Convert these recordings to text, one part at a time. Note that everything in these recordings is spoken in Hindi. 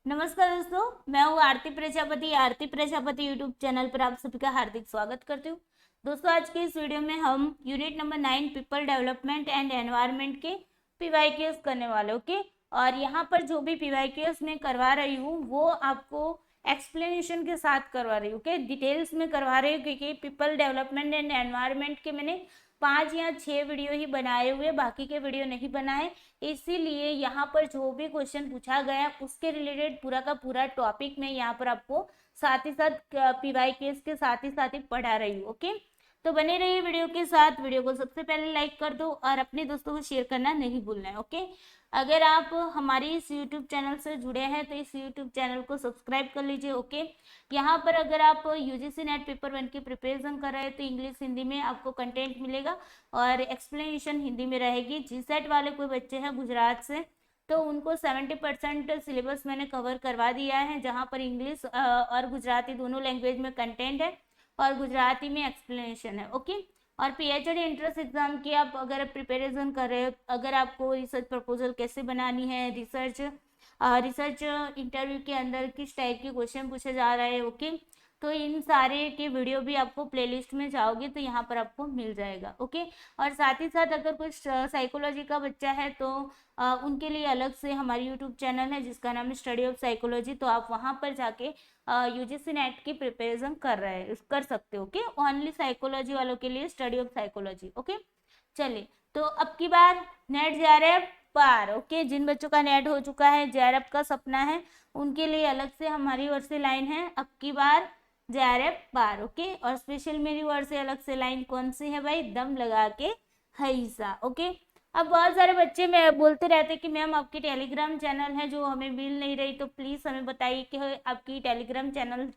नमस्कार दोस्तों, मैं हूँ आरती प्रजापति यूट्यूब चैनल पर आप सभी का हार्दिक स्वागत करती हूँ। दोस्तों, आज के इस वीडियो में हम unit number 9 people development and environment के पीवाईक्यूएस करने वाले। ओके, और यहाँ पर जो भी पीवाईक्यूएस मैं करवा रही हूँ वो आपको एक्सप्लेनेशन के साथ करवा रही हूँ। ओके, डिटेल्स में करवा रही हूँ क्योंकि पीपल डेवलपमेंट एंड एनवायरनमेंट के मैंने 5 या 6 वीडियो ही बनाए हुए, बाकी के वीडियो नहीं बनाए। इसीलिए यहाँ पर जो भी क्वेश्चन पूछा गया उसके रिलेटेड पूरा का पूरा टॉपिक मैं यहाँ पर आपको साथ ही साथ पीवाईक्यूएस के साथ ही पढ़ा रही हूँ। ओके, तो बने रहिए वीडियो के साथ। वीडियो को सबसे पहले लाइक कर दो और अपने दोस्तों को शेयर करना नहीं भूलना है। ओके, अगर आप हमारी इस यूट्यूब चैनल से जुड़े हैं तो इस यूट्यूब चैनल को सब्सक्राइब कर लीजिए। ओके, यहाँ पर अगर आप यूजीसी नेट पेपर 1 की प्रिपरेशन कर रहे हैं तो इंग्लिश हिंदी में आपको कंटेंट मिलेगा और एक्सप्लेनेशन हिंदी में रहेगी। जीसेट वाले कोई बच्चे हैं गुजरात से तो उनको 70% सिलेबस मैंने कवर करवा दिया है, जहाँ पर इंग्लिश और गुजराती दोनों लैंग्वेज में कंटेंट है और गुजराती में एक्सप्लेनेशन है। ओके, और पीएचडी एंट्रेंस एग्जाम की आप अगर प्रिपरेशन कर रहे हो, अगर आपको रिसर्च प्रपोजल कैसे बनानी है, रिसर्च इंटरव्यू के अंदर किस टाइप के क्वेश्चन पूछे जा रहे हैं, ओके, तो इन सारे के वीडियो भी आपको प्लेलिस्ट में जाओगे तो यहाँ पर आपको मिल जाएगा। ओके, और साथ ही साथ अगर कुछ साइकोलॉजी का बच्चा है तो उनके लिए अलग से हमारी यूट्यूब चैनल है जिसका नाम है स्टडी ऑफ साइकोलॉजी, तो आप वहाँ पर जाके यूजीसी नेट की प्रिपरेशन कर सकते हो। ओके, ओनली साइकोलॉजी वालों के लिए स्टडी ऑफ साइकोलॉजी। ओके, चलिए, तो अब की बार नेट जेआरएफ पार। ओके, जिन बच्चों का नेट हो चुका है, जेआरएफ का सपना है, उनके लिए अलग से हमारी ओर से लाइन है अब की बार जेआरएफ पार। ओके, और स्पेशल मेरी ओर से अलग से लाइन कौन सी है भाई? दम लगा के हईसा। ओके, अब बहुत सारे बच्चे में बोलते रहते कि मैम आपकी टेलीग्राम चैनल है जो हमें मिल नहीं रही, तो प्लीज़ हमें बताइए कि आपकी टेलीग्राम चैनल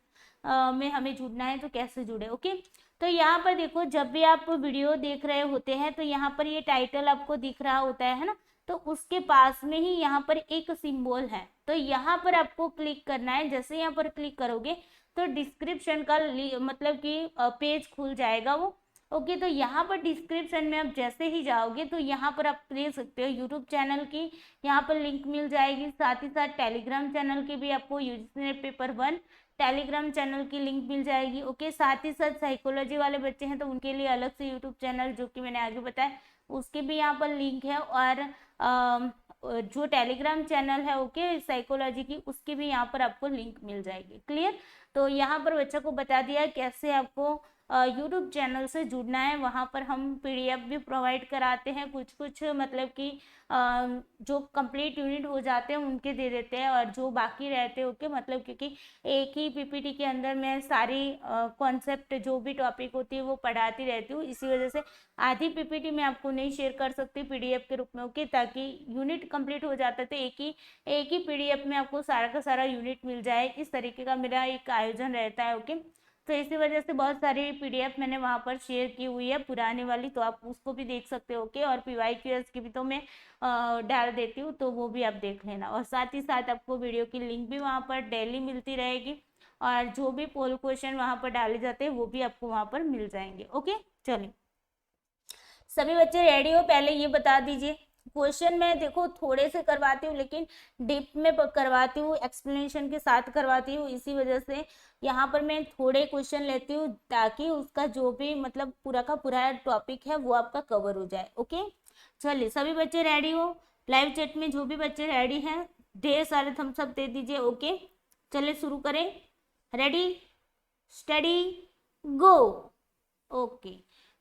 में हमें जुड़ना है तो कैसे जुड़े। ओके, तो यहाँ पर देखो, जब भी आप वीडियो देख रहे होते हैं तो यहाँ पर ये टाइटल आपको दिख रहा होता है ना, तो उसके पास में ही यहाँ पर एक सिंबल है, तो यहाँ पर आपको क्लिक करना है। जैसे यहाँ पर क्लिक करोगे तो डिस्क्रिप्शन का मतलब कि पेज खुल जाएगा वो। ओके, तो यहाँ पर डिस्क्रिप्शन में आप जैसे ही जाओगे तो यहाँ पर आप देख सकते हो यूट्यूब चैनल की यहाँ पर लिंक मिल जाएगी, साथ ही साथ टेलीग्राम चैनल की भी आपको UGC net paper 1 Telegram channel की लिंक मिल जाएगी। ओके, साथ ही साथ साइकोलॉजी वाले बच्चे हैं तो उनके लिए अलग से यूट्यूब चैनल जो कि मैंने आगे बताया उसके भी यहाँ पर लिंक है, और जो टेलीग्राम चैनल है ओके साइकोलॉजी की उसकी भी यहाँ पर आपको लिंक मिल जाएगी। क्लियर? तो यहाँ पर बच्चा को बता दिया कैसे आपको यूट्यूब चैनल से जुड़ना है। वहाँ पर हम पीडीएफ भी प्रोवाइड कराते हैं, कुछ कुछ मतलब कि जो कंप्लीट यूनिट हो जाते हैं उनके दे देते हैं, और जो बाकी रहते हैं ओके, मतलब क्योंकि एक ही पीपीटी के अंदर मैं सारी कॉन्सेप्ट जो भी टॉपिक होती है वो पढ़ाती रहती हूँ, इसी वजह से आधी पीपीटी मैं आपको नहीं शेयर कर सकती पीडीएफ के रूप में। ओके, ताकि यूनिट कंप्लीट हो जाता है तो एक ही पीडीएफ में आपको सारा का सारा यूनिट मिल जाए, इस तरीके का मेरा एक आयोजन रहता है। ओके, तो इसी वजह से बहुत सारी पीडीएफ मैंने वहाँ पर शेयर की हुई है पुराने वाली, तो आप उसको भी देख सकते हो। ओके, और पीवाईक्यूएस की भी तो मैं डाल देती हूँ, तो वो भी आप देख लेना, और साथ ही साथ आपको वीडियो की लिंक भी वहाँ पर डेली मिलती रहेगी, और जो भी पोल क्वेश्चन वहाँ पर डाले जाते हैं वो भी आपको वहाँ पर मिल जाएंगे। ओके, चलिए, सभी बच्चे रेडी हो? पहले ये बता दीजिए, क्वेश्चन मैं देखो थोड़े से करवाती हूँ लेकिन डीप में करवाती हूँ, एक्सप्लेनेशन के साथ करवाती हूँ, इसी वजह से यहाँ पर मैं थोड़े क्वेश्चन लेती हूँ ताकि उसका जो भी मतलब पूरा का पूरा टॉपिक है वो आपका कवर हो जाए। ओके, चलिए, सभी बच्चे रेडी हो? लाइव चैट में जो भी बच्चे रेडी हैं ढेर सारे थम्स अप दे दीजिए। ओके, चलिए शुरू करें। रेडी, स्टडी, गो। ओके,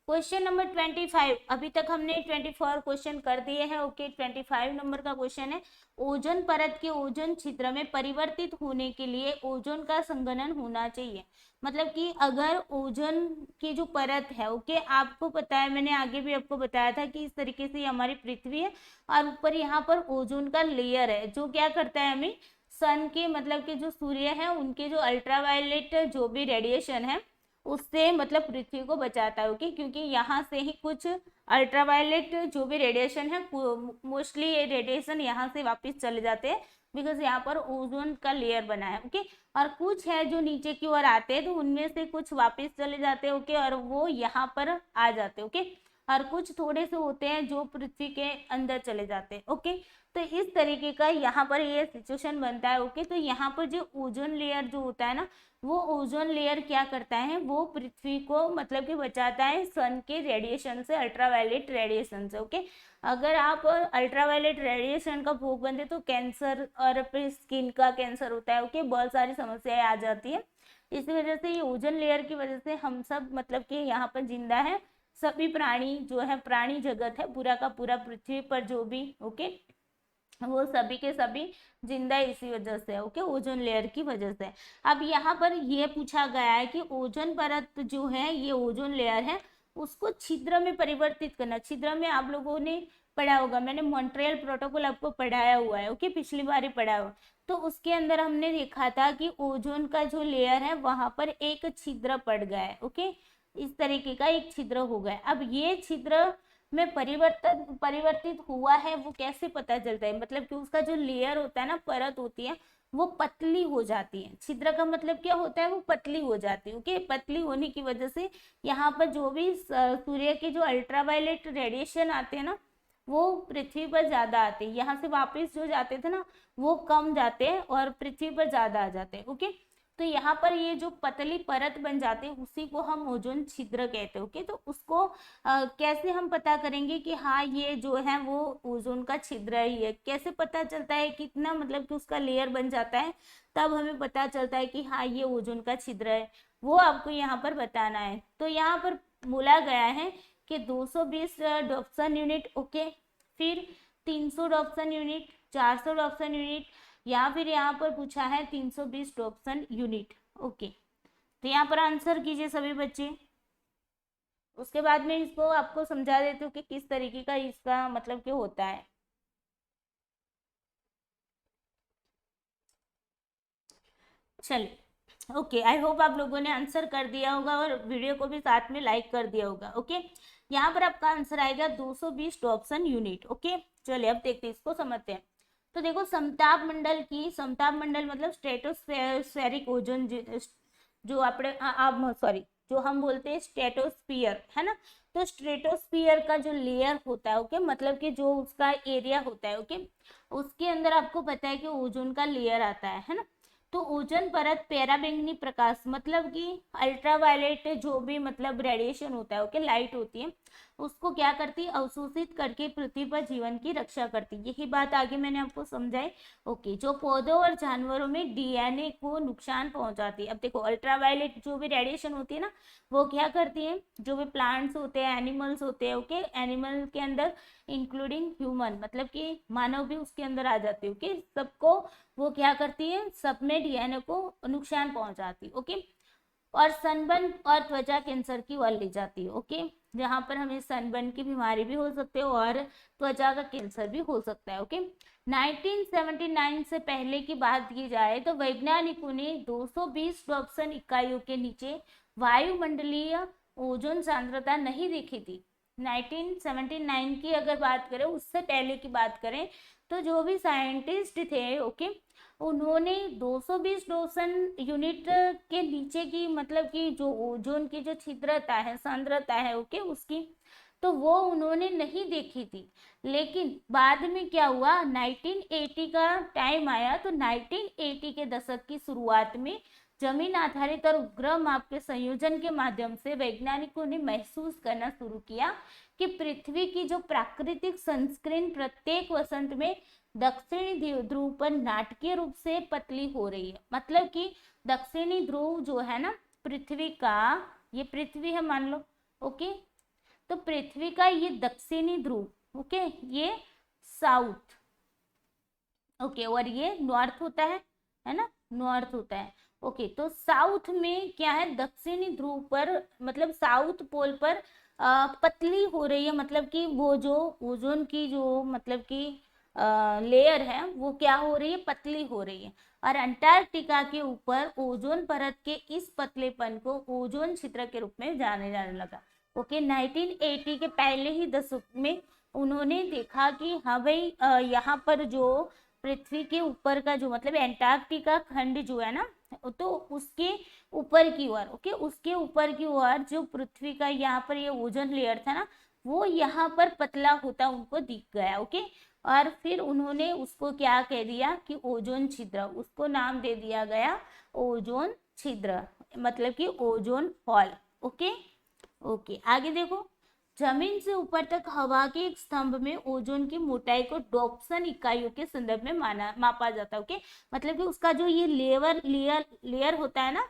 क्वेश्चन नंबर 25, अभी तक हमने 24 क्वेश्चन कर दिए हैं। ओके, 25 नंबर का क्वेश्चन है, ओजोन परत के ओजोन छिद्र में परिवर्तित होने के लिए ओजोन का संघनन होना चाहिए। मतलब कि अगर ओजोन की जो परत है ओके, आपको पता है मैंने आगे भी आपको बताया था कि इस तरीके से हमारी पृथ्वी है और ऊपर यहाँ पर ओजोन का लेयर है जो क्या करता है, हमें सन के मतलब कि जो सूर्य है उनके जो अल्ट्रावायलेट जो भी रेडिएशन है उससे मतलब पृथ्वी को बचाता है। ओके, क्योंकि यहाँ से ही कुछ अल्ट्रावायलेट जो भी रेडिएशन है मोस्टली ये रेडिएशन यहाँ से वापस चले जाते हैं, बिकॉज यहाँ पर ओजोन का लेयर बना है। ओके, और कुछ है जो नीचे की ओर आते हैं तो उनमें से कुछ वापस चले जाते हैं। ओके, और वो यहाँ पर आ जाते हैं। ओके, और कुछ थोड़े से होते हैं जो पृथ्वी के अंदर चले जाते हैं। ओके, तो इस तरीके का यहाँ पर ये सिचुएशन बनता है। ओके, तो यहाँ पर जो ओजोन लेयर जो होता है ना, वो ओजोन लेयर क्या करता है, वो पृथ्वी को मतलब कि बचाता है सन के रेडिएशन से, अल्ट्रावायलेट रेडिएशन से। ओके, अगर आप अल्ट्रावायलेट रेडिएशन का भोग बनते तो कैंसर और फिर स्किन का कैंसर होता है। ओके, बहुत सारी समस्याएं आ जाती है। इसी वजह से ये ओजोन लेयर की वजह से हम सब मतलब कि यहाँ पर जिंदा है, सभी प्राणी जो है, प्राणी जगत है पूरा का पूरा पृथ्वी पर जो भी, ओके, वो सभी के सभी जिंदा इसी वजह से। ओके, ओजोन लेयर की वजह से। अब यहाँ पर ये पूछा गया है कि ओजोन परत जो है, ये ओजोन लेयर है, उसको छिद्र में परिवर्तित करना। छिद्र में आप लोगों ने पढ़ा होगा, मैंने मॉन्ट्रियल प्रोटोकॉल आपको पढ़ाया हुआ है। ओके, पिछली बार ही पढ़ा हुआ। तो उसके अंदर हमने देखा था कि ओजोन का जो लेयर है वहां पर एक छिद्र पड़ गया है। ओके, इस तरीके का एक छिद्र हो गया। अब ये छिद्र में परिवर्तित हुआ है, वो कैसे पता चलता है, मतलब कि उसका जो लेयर होता है ना, परत होती है, वो पतली हो जाती है। छिद्र का मतलब क्या होता है, वो पतली हो जाती है। ओके, पतली होने की वजह से यहाँ पर जो भी सूर्य के जो अल्ट्रावायलेट रेडिएशन आते हैं ना, वो पृथ्वी पर ज्यादा आते हैं। यहाँ से वापस जो जाते थे ना, वो कम जाते हैं और पृथ्वी पर ज्यादा आ जाते हैं। ओके, तो यहाँ पर ये जो पतली परत बन जाते हैं, उसी को हम ओजोन छिद्र कहते हैं। ओके, तो उसको कैसे हम पता करेंगे कि हाँ ये जो है वो ओजोन का छिद्र ही है, कैसे पता चलता है, कितना मतलब कि उसका लेयर बन जाता है, तब हमें पता चलता है कि हाँ ये ओजोन का छिद्र है, वो आपको यहाँ पर बताना है। तो यहाँ पर बोला गया है कि 220 डॉप्सन यूनिट, ओके, फिर 300 डॉप्सन यूनिट, 400 डॉप्सन यूनिट, या फिर यहाँ पर पूछा है 320 डॉप्सन यूनिट। ओके, तो यहाँ पर आंसर कीजिए सभी बच्चे। उसके बाद में इसको आपको समझा देती हूँ कि किस तरीके का इसका मतलब क्या होता है। चलिए, ओके, आई होप आप लोगों ने आंसर कर दिया होगा और वीडियो को भी साथ में लाइक कर दिया होगा। ओके, यहाँ पर आपका आंसर आएगा 220 डॉप्सन यूनिट। ओके, चलिए अब देखते हैं, इसको समझते हैं। तो देखो, समताप मंडल की, समताप मंडल मतलब स्ट्रेटोस्फेरिक ओजोन, जो अपने आप सॉरी, जो हम बोलते हैं स्ट्रेटोस्फियर, है ना। तो स्ट्रेटोस्फियर का जो लेयर होता है, ओके, मतलब कि जो उसका एरिया होता है, ओके, उसके अंदर आपको पता है कि ओजोन का लेयर आता है ना। तो ओजोन परत पराबैंगनी प्रकाश मतलब कि अल्ट्रावायलेट जो भी मतलब रेडिएशन होता है, ओके, लाइट होती है, उसको क्या करती है, अवशोषित करके पृथ्वी पर जीवन की रक्षा करती है। यही बात आगे मैंने आपको समझाई। ओके, जो पौधों और जानवरों में डीएनए को नुकसान पहुंचाती है। अब देखो, अल्ट्रावायलेट जो भी रेडिएशन होती है ना, वो क्या करती है, जो भी प्लांट्स होते हैं, एनिमल्स होते हैं, ओके, एनिमल के अंदर इंक्लूडिंग ह्यूमन, मतलब कि मानव भी उसके अंदर आ जाते हैं। ओके, सबको वो क्या करती है, सब में डीएनए को नुकसान पहुंचाती है। ओके, और सनबर्न और त्वचा कैंसर की ओर ले जाती है। ओके, जहां पर हमें सनबर्न की बीमारी भी हो सकती है और त्वचा का कैंसर भी हो सकता है। ओके, 1979 से पहले की बात की जाए तो वैज्ञानिकों ने 220 डॉप्सन इकाइयों के नीचे वायुमंडलीय ओजोन सांद्रता नहीं देखी थी। 1979 की अगर बात करें, उससे पहले की बात करें, तो जो भी साइंटिस्ट थे, ओके, उन्होंने 220 डॉप्सन यूनिट के नीचे की मतलब कि जो ओजोन की जो छिद्रता है, सांद्रता है, ओके, उसकी तो वो उन्होंने नहीं देखी थी। लेकिन बाद में क्या हुआ, 1980 का टाइम आया, तो 1980 के दशक की शुरुआत में जमीन आधारित और उपग्रह माप के संयोजन के माध्यम से वैज्ञानिकों ने महसूस करना शुरू किया कि पृथ्वी की जो प्राकृतिक सनस्क्रीन प्रत्येक वसंत में दक्षिणी ध्रुव पर नाटकीय रूप से पतली हो रही है। मतलब कि दक्षिणी ध्रुव जो है ना पृथ्वी का, ये पृथ्वी है मान लो, ओके, तो पृथ्वी का ये दक्षिणी ध्रुव, ओके, ये साउथ, ओके, और ये नॉर्थ होता है ना, नॉर्थ होता है। ओके, तो साउथ में क्या है, दक्षिणी ध्रुव पर मतलब साउथ पोल पर पतली हो रही है, मतलब कि वो जो ओजोन की जो मतलब कि लेयर है वो क्या हो रही है, पतली हो रही है। और अंटार्कटिका के ऊपर ओजोन परत के इस पतलेपन को ओजोन छिद्र के रूप में जाने जाने लगा। ओके, 1980 के पहले ही दशक में उन्होंने देखा कि हाँ भाई, यहाँ पर जो पृथ्वी के ऊपर का जो मतलब एंटार्कटिका खंड जो है ना, तो उसके ऊपर की ओर, ओके, उसके ऊपर की ओर जो पृथ्वी का यहाँ पर ये ओजोन लेयर था ना, वो यहाँ पर पतला होता उनको दिख गया। ओके, और फिर उन्होंने उसको क्या कह दिया कि ओजोन छिद्र, उसको नाम दे दिया गया ओजोन छिद्र, मतलब कि ओजोन हॉल। ओके ओके, आगे देखो, जमीन से ऊपर तक हवा के एक स्तंभ में ओजोन की मोटाई को डॉप्सन इकाइयों के संदर्भ में मापा जाता है। ओके, मतलब कि उसका जो ये लेयर होता है ना,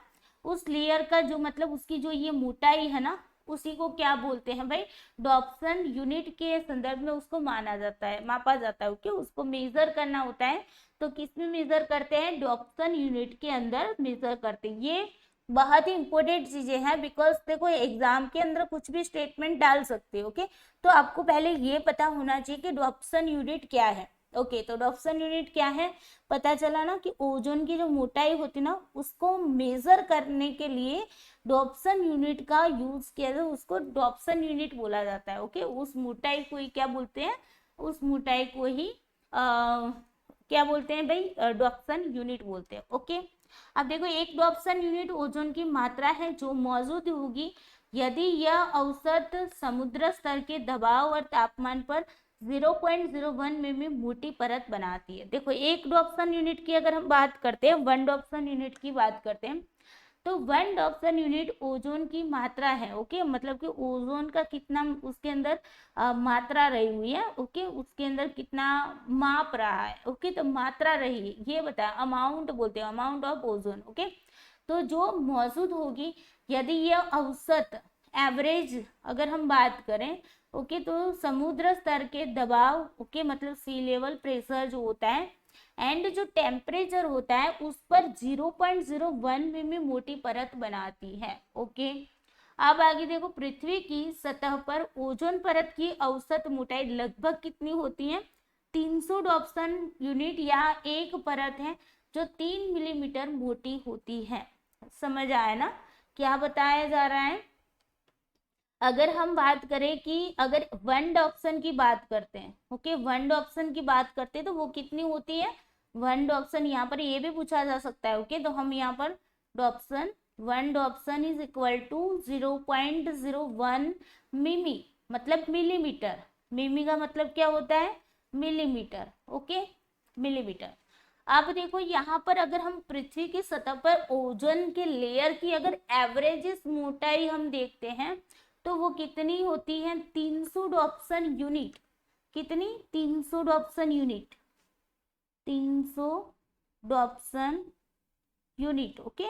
उस लेयर का जो मतलब उसकी जो ये मोटाई है ना, उसी को क्या बोलते हैं भाई, डॉप्सन यूनिट के संदर्भ में उसको माना जाता है, मापा जाता है। ओके, उसको मेजर करना होता है, तो किस में मेजर करते हैं, डॉप्सन यूनिट के अंदर मेजर करते हैं। ये बहुत ही इंपॉर्टेंट चीजें हैं, बिकॉज देखो एग्जाम के अंदर कुछ भी स्टेटमेंट डाल सकते हो। ओके, तो आपको पहले ये पता होना चाहिए कि डॉप्सन यूनिट क्या है। ओके, तो डॉप्सन यूनिट क्या है, पता चला ना कि ओजोन की जो मोटाई होती है ना, उसको मेजर करने के लिए डॉप्सन यूनिट का यूज किया जाता है, उसको डॉप्सन यूनिट बोला जाता है। ओके, उस मोटाई को ही क्या बोलते हैं, उस मोटाई को ही क्या बोलते हैं भाई, डॉप्सन यूनिट बोलते हैं। ओके, अब देखो, एक डॉप्सन यूनिट ओजोन की मात्रा है जो मौजूद होगी यदि यह औसत समुद्र स्तर के दबाव और तापमान पर 0.01 मिमी मोटी परत बनाती है। देखो, एक डॉप्सन यूनिट की अगर हम बात करते हैं, वन डॉप्सन यूनिट की बात करते हैं, तो वन डॉप्सन यूनिट ओजोन की मात्रा है। ओके, मतलब कि ओजोन का कितना उसके अंदर मात्रा रही हुई है। ओके, उसके अंदर कितना माप रहा है। ओके, तो मात्रा रही है ये बताया, अमाउंट बोलते हैं, अमाउंट ऑफ ओजोन। ओके, तो जो मौजूद होगी यदि यह औसत एवरेज अगर हम बात करें, ओके, तो समुद्र स्तर के दबाव, ओके, मतलब सी लेवल प्रेशर जो होता है एंड जो टेम्परेचर होता है उस पर 0.01 मिमी मोटी परत बनाती है। ओके, अब आगे देखो, पृथ्वी की सतह पर ओजोन परत की औसत मोटाई लगभग कितनी होती है, 300 डॉप्सन यूनिट, या एक परत है जो 3 मिलीमीटर मोटी होती है। समझ आया ना क्या बताया जा रहा है। अगर हम बात करें कि अगर वन डॉप्सन की बात करते हैं, ओके, वन डॉप्सन की बात करते हैं तो वो कितनी होती है, वन डॉप्सन, यहाँ पर ये भी पूछा जा सकता है। ओके, तो हम यहाँ पर Dobson, one Dobson is equal to 0.01 मिमी, मतलब मिलीमीटर। मिमी का मतलब क्या होता है, मिलीमीटर। Okay, millimetre. अब देखो, यहाँ पर अगर हम पृथ्वी की सतह पर ओजोन के लेयर की अगर एवरेज मोटाई हम देखते हैं तो वो कितनी होती है, 300 डॉप्सन यूनिट। कितनी, 300 Dobson unit, 300 Dobson unit. Okay,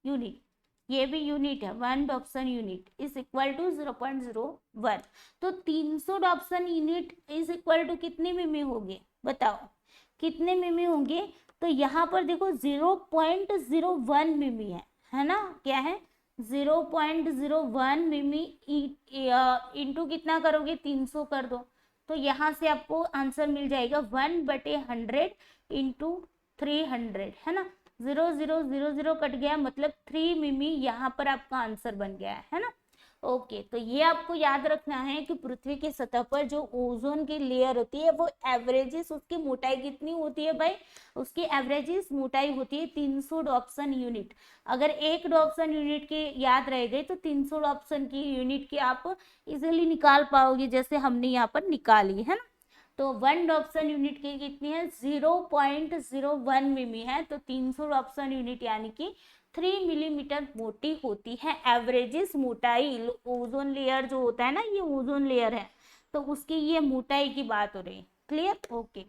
unit, ये भी यूनिट है, one Dobson unit is equal to 0.01। तो 300 Dobson unit is equal to कितने मिमी होंगे, बताओ कितने मिमी होंगे। तो यहाँ पर देखो 0.01 मिमी है ना, क्या है, 0.01 मिमी इंटू कितना करोगे, 300 कर दो, तो यहाँ से आपको आंसर मिल जाएगा 1/100 इंटू 300, है ना, 0 0 0 0 कट गया, मतलब 3 मिमी यहाँ पर आपका आंसर बन गया है ना। ओके, तो ये आपको याद रखना है कि पृथ्वी की सतह पर जो ओजोन की लेयर होती है वो एवरेजेस उसकी मोटाई कितनी होती है भाई, उसकी एवरेजेस मोटाई होती है 300 डॉप्सन यूनिट। अगर एक डॉप्सन यूनिट की याद रह गई तो 300 डॉप्सन की यूनिट की आप इजीली निकाल पाओगे, जैसे हमने यहाँ पर निकाली है ना। तो वन डॉप्सन यूनिट की कितनी है, 0.01 मिमी है, तो 300 डॉप्सन यूनिट यानी कि 3 मिलीमीटर मोटी होती है एवरेजेस मोटाई। ओजोन लेयर जो होता है ना, ये ओजोन लेयर है, तो उसकी ये मोटाई की बात हो रही है। Clear, okay.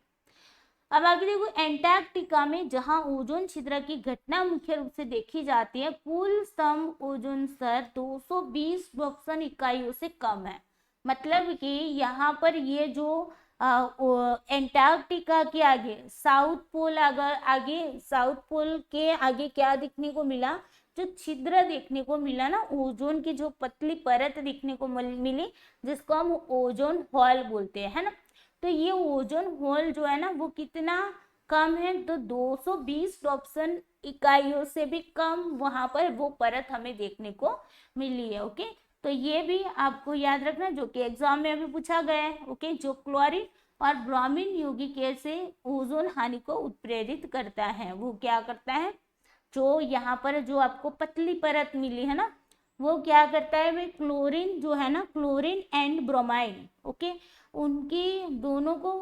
अब आगे देखो, एंटार्क्टिका में जहां ओजोन छिद्र की घटना मुख्य रूप से देखी जाती है, कुल सम ओजोन स्तर 220 डॉप्सन इकाइयों से कम है। मतलब कि यहाँ पर ये जो एंटार्क्टिका के आगे साउथ पोल, अगर आगे साउथ पोल के आगे क्या दिखने को मिला, जो छिद्र देखने को मिला ना, ओजोन की जो पतली परत दिखने को मिली, जिसको हम ओजोन हॉल बोलते हैं, है ना। तो ये ओजोन हॉल जो है ना वो कितना कम है, तो 220 डॉप्सन इकाइयों से भी कम वहां पर वो परत हमें देखने को मिली है। ओके, तो ये भी आपको याद रखना, जो कि एग्जाम में अभी पूछा गया है। ओके, जो क्लोरीन और ब्रोमीन यौगिक से ओजोन हानि को उत्प्रेरित करता है, वो क्या करता है, जो यहाँ पर जो आपको पतली परत मिली है ना, वो क्या करता है भाई, क्लोरीन जो है ना, क्लोरीन एंड ब्रोमाइन, ओके, उनकी दोनों को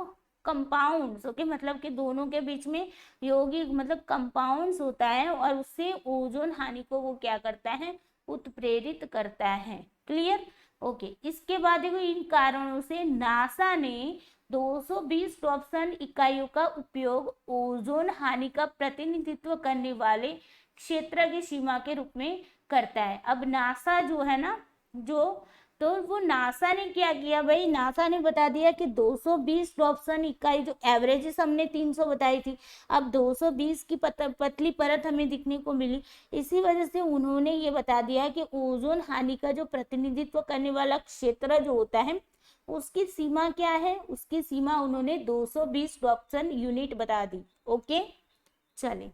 कंपाउंड्स, ओके, मतलब कि दोनों के बीच में यौगिक मतलब कंपाउंड्स होता है और उससे ओजोन हानि को वो क्या करता है, उत्प्रेरित करता है। क्लियर? ओके। इसके बाद देखो इन कारणों से नासा ने 220 टॉपसन इकाइयों का उपयोग ओजोन हानि का प्रतिनिधित्व करने वाले क्षेत्र की सीमा के रूप में करता है। अब नासा जो है ना, जो तो वो नासा ने क्या किया भाई, नासा ने बता दिया कि 220 टॉपसन इकाई, जो एवरेजेस हमने 300 बताई थी, अब 220 की पतली परत हमें दिखने को मिली। इसी वजह से उन्होंने ये बता दिया कि ओजोन हानि का जो प्रतिनिधित्व करने वाला क्षेत्र जो होता है उसकी सीमा क्या है, उसकी सीमा उन्होंने 220 टॉपसन यूनिट बता दी। ओके, चले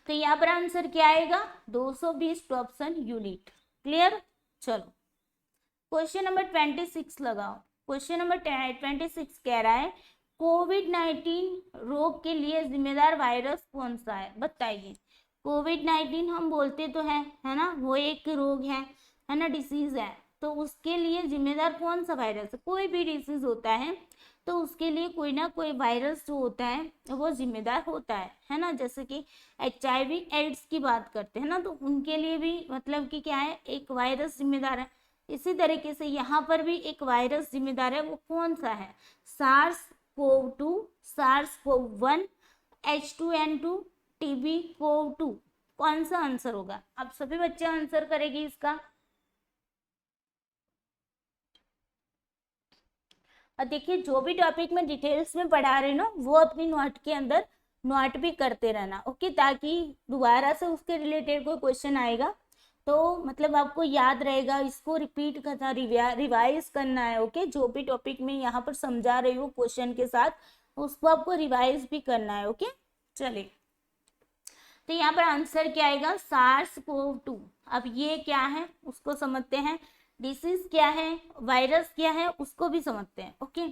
तो यहाँ पर आंसर क्या आएगा, 220 टॉपसन यूनिट। क्लियर? चलो क्वेश्चन नंबर 26 लगाओ। क्वेश्चन नंबर 26 कह रहा है कोविड-19 रोग के लिए जिम्मेदार वायरस कौन सा है, बताइए। कोविड-19 हम बोलते तो है ना, वो एक रोग है ना, डिसीज है, तो उसके लिए जिम्मेदार कौन सा वायरस है। कोई भी डिसीज होता है तो उसके लिए कोई ना कोई वायरस जो होता है वो जिम्मेदार होता है ना। जैसे कि HIV एड्स की बात करते हैं ना, तो उनके लिए भी मतलब कि क्या है, एक वायरस जिम्मेदार है। इसी तरीके से यहाँ पर भी एक वायरस जिम्मेदार है, वो कौन सा है, SARS-CoV-2, SARS-CoV-1, H2N2, TB-CoV-2। कौन सा आंसर होगा, आप सभी बच्चे आंसर करेंगे इसका। और देखिए जो भी टॉपिक में डिटेल्स में पढ़ा रहे ना, वो अपनी नोट के अंदर नोट भी करते रहना, ओके, ताकि दोबारा से उसके रिलेटेड कोई क्वेश्चन आएगा तो मतलब आपको याद रहेगा, इसको रिपीट करना, रिवाइज करना है। ओके, जो भी टॉपिक में यहाँ पर समझा रही हूँ क्वेश्चन के साथ, उसको आपको रिवाइज भी करना है। ओके, चलिए तो यहाँ पर आंसर क्या आएगा, SARS-CoV-2। अब ये क्या है उसको समझते हैं, डिसीज क्या है, वायरस क्या है, उसको भी समझते हैं। ओके,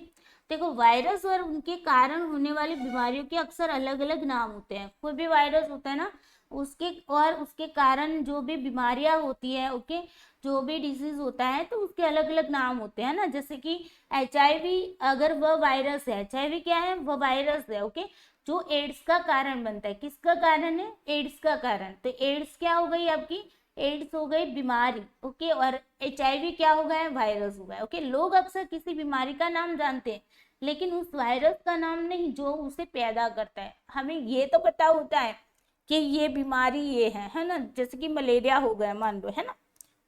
देखो वायरस और उनके कारण होने वाली बीमारियों के अक्सर अलग अलग नाम होते हैं। कोई भी वायरस होता है ना, उसके और उसके कारण जो भी बीमारियां होती है, ओके, जो भी डिसीज होता है तो उसके अलग अलग नाम होते हैं ना। जैसे कि HIV अगर वह वायरस है, HIV क्या है, वह वायरस है, ओके, जो एड्स का कारण बनता है। किसका कारण है, एड्स का कारण। तो एड्स क्या हो गई आपकी, एड्स हो गई बीमारी, ओके, और HIV क्या हो गया है, वायरस हो गया। ओके, लोग अक्सर किसी बीमारी का नाम जानते हैं लेकिन उस वायरस का नाम नहीं जो उसे पैदा करता है। हमें ये तो पता होता है कि ये बीमारी ये है ना, जैसे कि मलेरिया हो गया मान लो, है ना,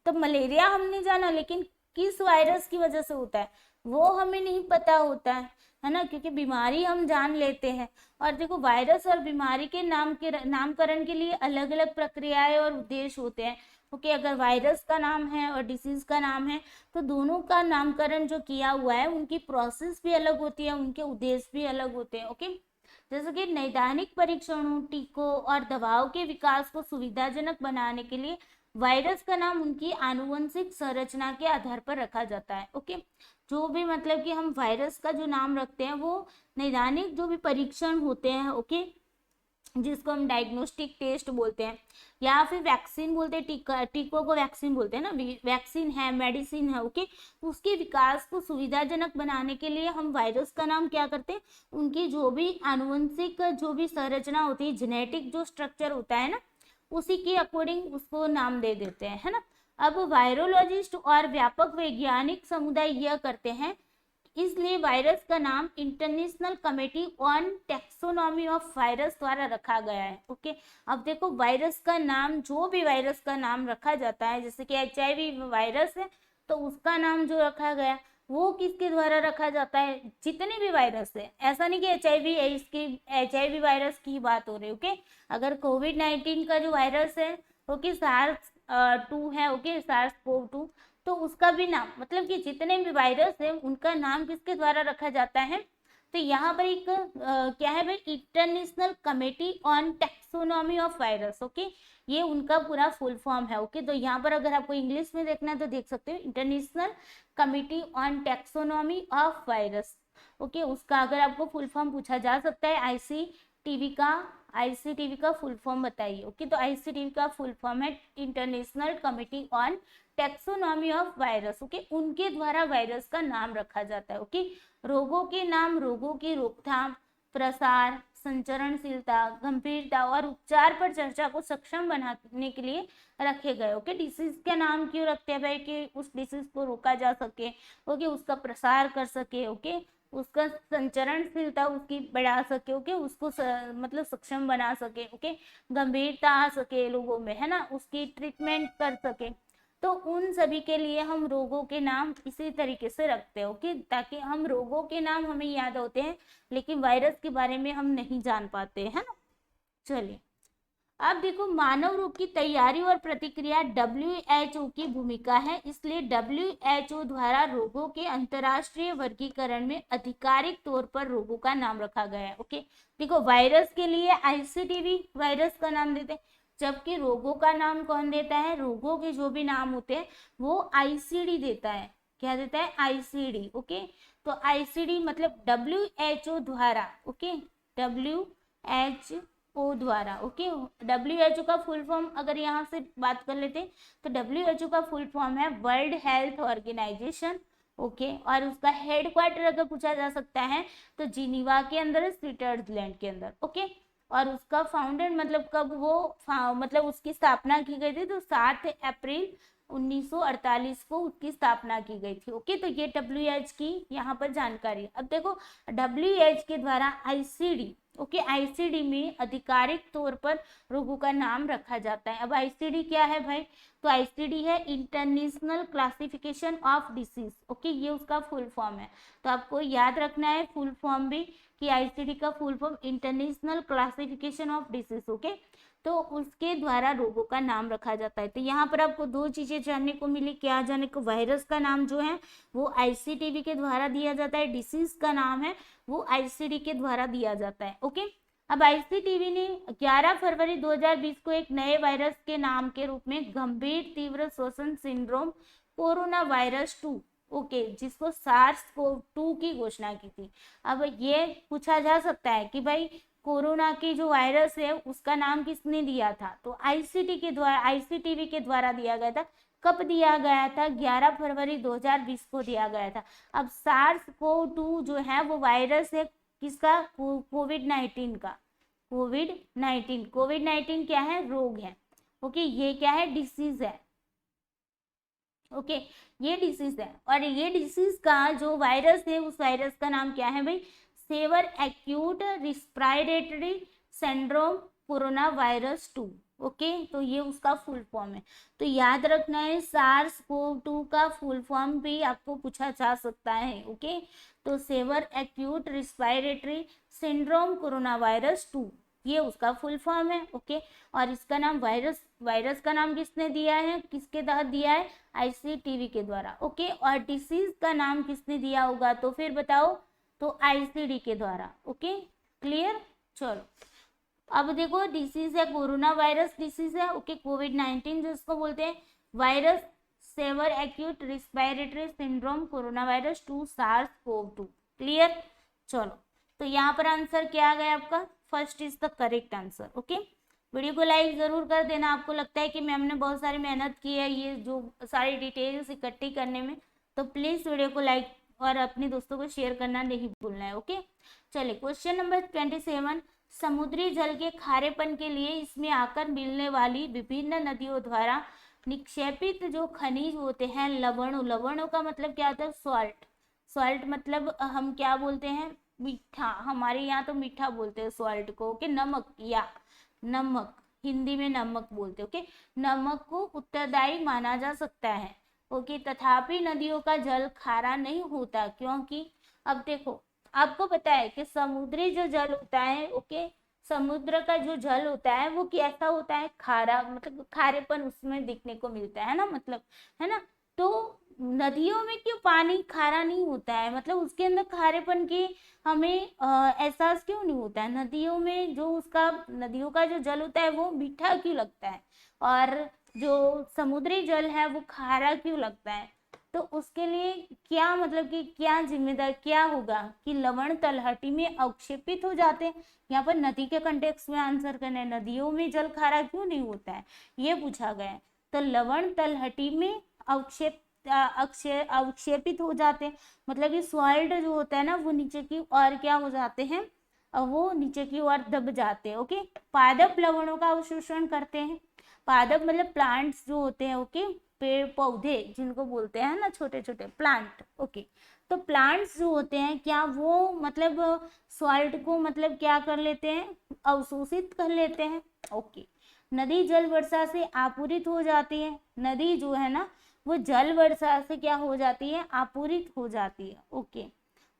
तो मलेरिया हमने जाना, लेकिन किस वायरस की वजह से होता है वो हमें नहीं पता होता है ना, क्योंकि बीमारी हम जान लेते हैं। और देखो वायरस और बीमारी के नामकरण के लिए अलग अलग प्रक्रियाएं और उद्देश्य होते हैं। ओके, अगर वायरस का नाम है और डिसीज का नाम है तो दोनों का नामकरण जो किया हुआ है उनकी प्रोसेस भी अलग होती है, उनके उद्देश्य भी अलग होते हैं। ओके, जैसे कि नैदानिक परीक्षणों, टीकों और दवाओं के विकास को सुविधाजनक बनाने के लिए वायरस का नाम उनकी आनुवंशिक संरचना के आधार पर रखा जाता है। ओके, जो भी मतलब कि हम वायरस का जो नाम रखते हैं वो नैदानिक जो भी परीक्षण होते हैं, ओके, जिसको हम डायग्नोस्टिक टेस्ट बोलते हैं या फिर वैक्सीन बोलते हैं, टीकों को वैक्सीन बोलते हैं ना, वैक्सीन है, मेडिसिन है, ओके, उसके विकास को सुविधाजनक बनाने के लिए हम वायरस का नाम क्या करते हैं, उनकी जो भी आनुवंशिक जो भी संरचना होती है, जेनेटिक जो स्ट्रक्चर होता है ना, उसी के अकॉर्डिंग उसको नाम दे देते हैं, है ना। अब वायरोलॉजिस्ट और व्यापक वैज्ञानिक समुदाय यह करते हैं, इसलिए वायरस का नाम international committee on taxonomy of virus द्वारा रखा गया है। ओके, अब देखो वायरस का नाम, जो भी वायरस का नाम रखा जाता है, जैसे कि HIV वायरस है तो उसका नाम जो रखा गया वो किसके द्वारा रखा जाता है, जितने भी वायरस है, ऐसा नहीं कि HIV वायरस की बात हो रही है। ओके, अगर कोविड-19 का जो वायरस है ओके, SARS-2 है, ओके, SARS-CoV-2, तो उसका भी नाम मतलब कि जितने भी वायरस है उनका नाम किसके द्वारा रखा जाता है, तो यहाँ पर एक क्या है भाई, international committee on taxonomy of virus. Okay, ये उनका पूरा फुल फॉर्म है। ओके, तो यहाँ पर अगर आपको इंग्लिश में देखना है तो देख सकते हो, international committee on taxonomy of virus. Okay, उसका अगर आपको फुल फॉर्म पूछा जा सकता है आईसीटीवी का फुल फॉर्म बताइए। ओके, तो आईसीटीवी का फुल फॉर्म है international committee on taxonomy of virus. Okay, उनके द्वारा वायरस का नाम रखा जाता है। ओके, रोगों के नाम रोगों की रोकथाम, प्रसार, संचरणशीलता, गंभीरता और उपचार पर चर्चा को सक्षम बनाने के लिए रखे गए। ओके, डिसीज के नाम क्यों रखते हैं भाई? कि उस डिसीज को रोका जा सके, ओके, उसका प्रसार कर सके, ओके, उसका संचरणशीलता उसकी बढ़ा सके, ओके, उसको मतलब सक्षम बना सके, ओके, गंभीरता आ सके लोगों में, है ना, उसकी ट्रीटमेंट कर सके। तो उन सभी के लिए हम रोगों के नाम इसी तरीके से रखते हैं। ओके, ताकि हम रोगों के नाम हमें याद होते हैं लेकिन वायरस के बारे में हम नहीं जान पाते, है ना। चलिए, अब देखो, मानव रोग की तैयारी और प्रतिक्रिया WHO की भूमिका है, इसलिए WHO द्वारा रोगों के अंतरराष्ट्रीय वर्गीकरण में आधिकारिक तौर पर रोगों का नाम रखा गया है। ओके, देखो, वायरस के लिए आईसीटीवी वायरस का नाम देते हैं, जबकि रोगों का नाम कौन देता है? रोगों के जो भी नाम होते हैं वो आईसीडी देता है। क्या देता है? आईसीडी। ओके, तो आईसीडी मतलब WHO द्वारा, ओके, WHO द्वारा। ओके, WHO का फुल फॉर्म अगर यहाँ से बात कर लेते हैं तो WHO का फुल फॉर्म है वर्ल्ड हेल्थ ऑर्गेनाइजेशन। ओके, और उसका हेडक्वार्टर अगर पूछा जा सकता है तो जिनीवा के अंदर, स्विट्जरलैंड के अंदर। ओके, और उसका फाउंडर मतलब कब वो मतलब उसकी स्थापना की गई थी तो 7 अप्रैल 1948 को उसकी स्थापना की गई थी। ओके, तो ये WHO की यहाँ पर जानकारी। अब देखो, WHO के द्वारा आईसीडी, ओके, आईसीडी में आधिकारिक तौर पर रोगों का नाम रखा जाता है। अब आईसीडी क्या है भाई? तो आईसीडी है international classification of disease. Okay, ये उसका फुल फॉर्म है, तो आपको याद रखना है फुल फॉर्म भी कि आईसीडी का full form international classification of disease. Okay, तो उसके द्वारा रोगों का नाम रखा जाता है। तो यहाँ पर आपको दो चीजें जानने को मिली। क्या जानने को? वायरस का नाम जो है वो आईसीटीवी के द्वारा दिया जाता है, डिसीज का नाम है वो आईसीडी के द्वारा दिया जाता है। ओके, अब आईसीटीवी ने 11 फरवरी 2020 को एक नए वायरस के नाम के रूप में गंभीर तीव्र श्वसन सिंड्रोम कोरोना वायरस 2, ओके, जिसको SARS-CoV-2 की घोषणा की थी। अब ये पूछा जा सकता है कि भाई कोरोना की जो वायरस है उसका नाम किसने दिया था? तो आईसीटीवी के द्वारा दिया गया था। कब दिया गया था? 11 फरवरी 2020 को दिया गया था। अब SARS-CoV-2 जो है वो वायरस है किसका? कोविड-19 का। कोविड-19 क्या है? रोग है। ओके, ये क्या है? डिसीज है। ओके, ये डिसीज है, और ये डिसीज का जो वायरस है उस वायरस का नाम क्या है भाई? Severe acute respiratory syndrome corona virus 2। Okay, तो ये उसका फुल फॉर्म है। तो याद रखना है, SARS-CoV-2 का फुल फॉर्म भी आपको पूछा जा सकता है। ओके, तो severe acute respiratory syndrome corona virus 2, ये उसका फुल फॉर्म है। ओके, और इसका नाम वायरस का नाम किसने दिया है? किसके तहत दिया है? आईसीटीवी के द्वारा। ओके, और डिसीज का नाम किसने दिया होगा? तो फिर बताओ, तो आईसीडी के द्वारा। Okay, clear? चलो, अब देखो, डिसीज है कोरोना वायरस डिसीज है। ओके, कोविड-19 जिसको बोलते हैं, virus severe acute respiratory syndrome corona virus 2 SARS-CoV-2। Clear? चलो, तो यहाँ पर आंसर क्या आ गया आपका? First is the correct answer. Okay, video को लाइक जरूर कर देना। आपको लगता है कि मैम ने बहुत सारी मेहनत की है ये जो सारी डिटेल्स इकट्ठी करने में, तो प्लीज वीडियो को लाइक और अपने दोस्तों को शेयर करना नहीं भूलना है। ओके, चलिए, क्वेश्चन नंबर 27, समुद्री जल के खारेपन के लिए इसमें आकर मिलने वाली विभिन्न नदियों द्वारा निक्षेपित जो खनिज होते हैं लवणों का मतलब क्या होता है? सॉल्ट मतलब हम क्या बोलते हैं? मीठा। हमारे यहाँ तो मीठा बोलते हैं सॉल्ट को। ओके, नमक, या नमक, हिंदी में नमक बोलते। ओके, नमक को उत्तरदायी माना जा सकता है। ओके, तथापि नदियों का जल खारा नहीं होता, क्योंकि अब देखो, आपको पता है कि समुद्री जो जल होता है, ओके, समुद्र का जो जल होता है वो कैसा होता है? खारा, मतलब खारेपन उसमें दिखने को मिलता है ना, मतलब, है ना। तो नदियों में क्यों पानी खारा नहीं होता है? मतलब उसके अंदर खारेपन की हमें एहसास क्यों नहीं होता है? नदियों में जो नदियों का जो जल होता है वो मीठा क्यों लगता है, और जो समुद्री जल है वो खारा क्यों लगता है? तो उसके लिए क्या मतलब कि क्या जिम्मेदार क्या होगा कि लवण तलहटी में अवक्षेपित हो जाते हैं। यहाँ पर नदी के कंटेक्स्ट में आंसर करना है, नदियों में जल खारा क्यों नहीं होता है ये पूछा गया है। तो लवण तलहटी में अवक्षेपित हो जाते हैं, मतलब कि सॉल्ट जो होता है ना वो नीचे की ओर क्या हो जाते हैं, वो नीचे की ओर दब जाते हैं। ओके, पादप लवणों का अवशोषण करते हैं। पादप मतलब प्लांट्स जो होते हैं, ओके, पेड़ पौधे जिनको बोलते हैं ना, छोटे छोटे प्लांट। ओके, तो प्लांट्स जो होते हैं क्या वो मतलब सॉल्ट को मतलब क्या कर लेते हैं, अवशोषित कर लेते हैं। ओके, नदी जल वर्षा से आपूरित हो जाती है। नदी जो है ना वो जल वर्षा से क्या हो जाती है, आपूरित हो जाती है। ओके,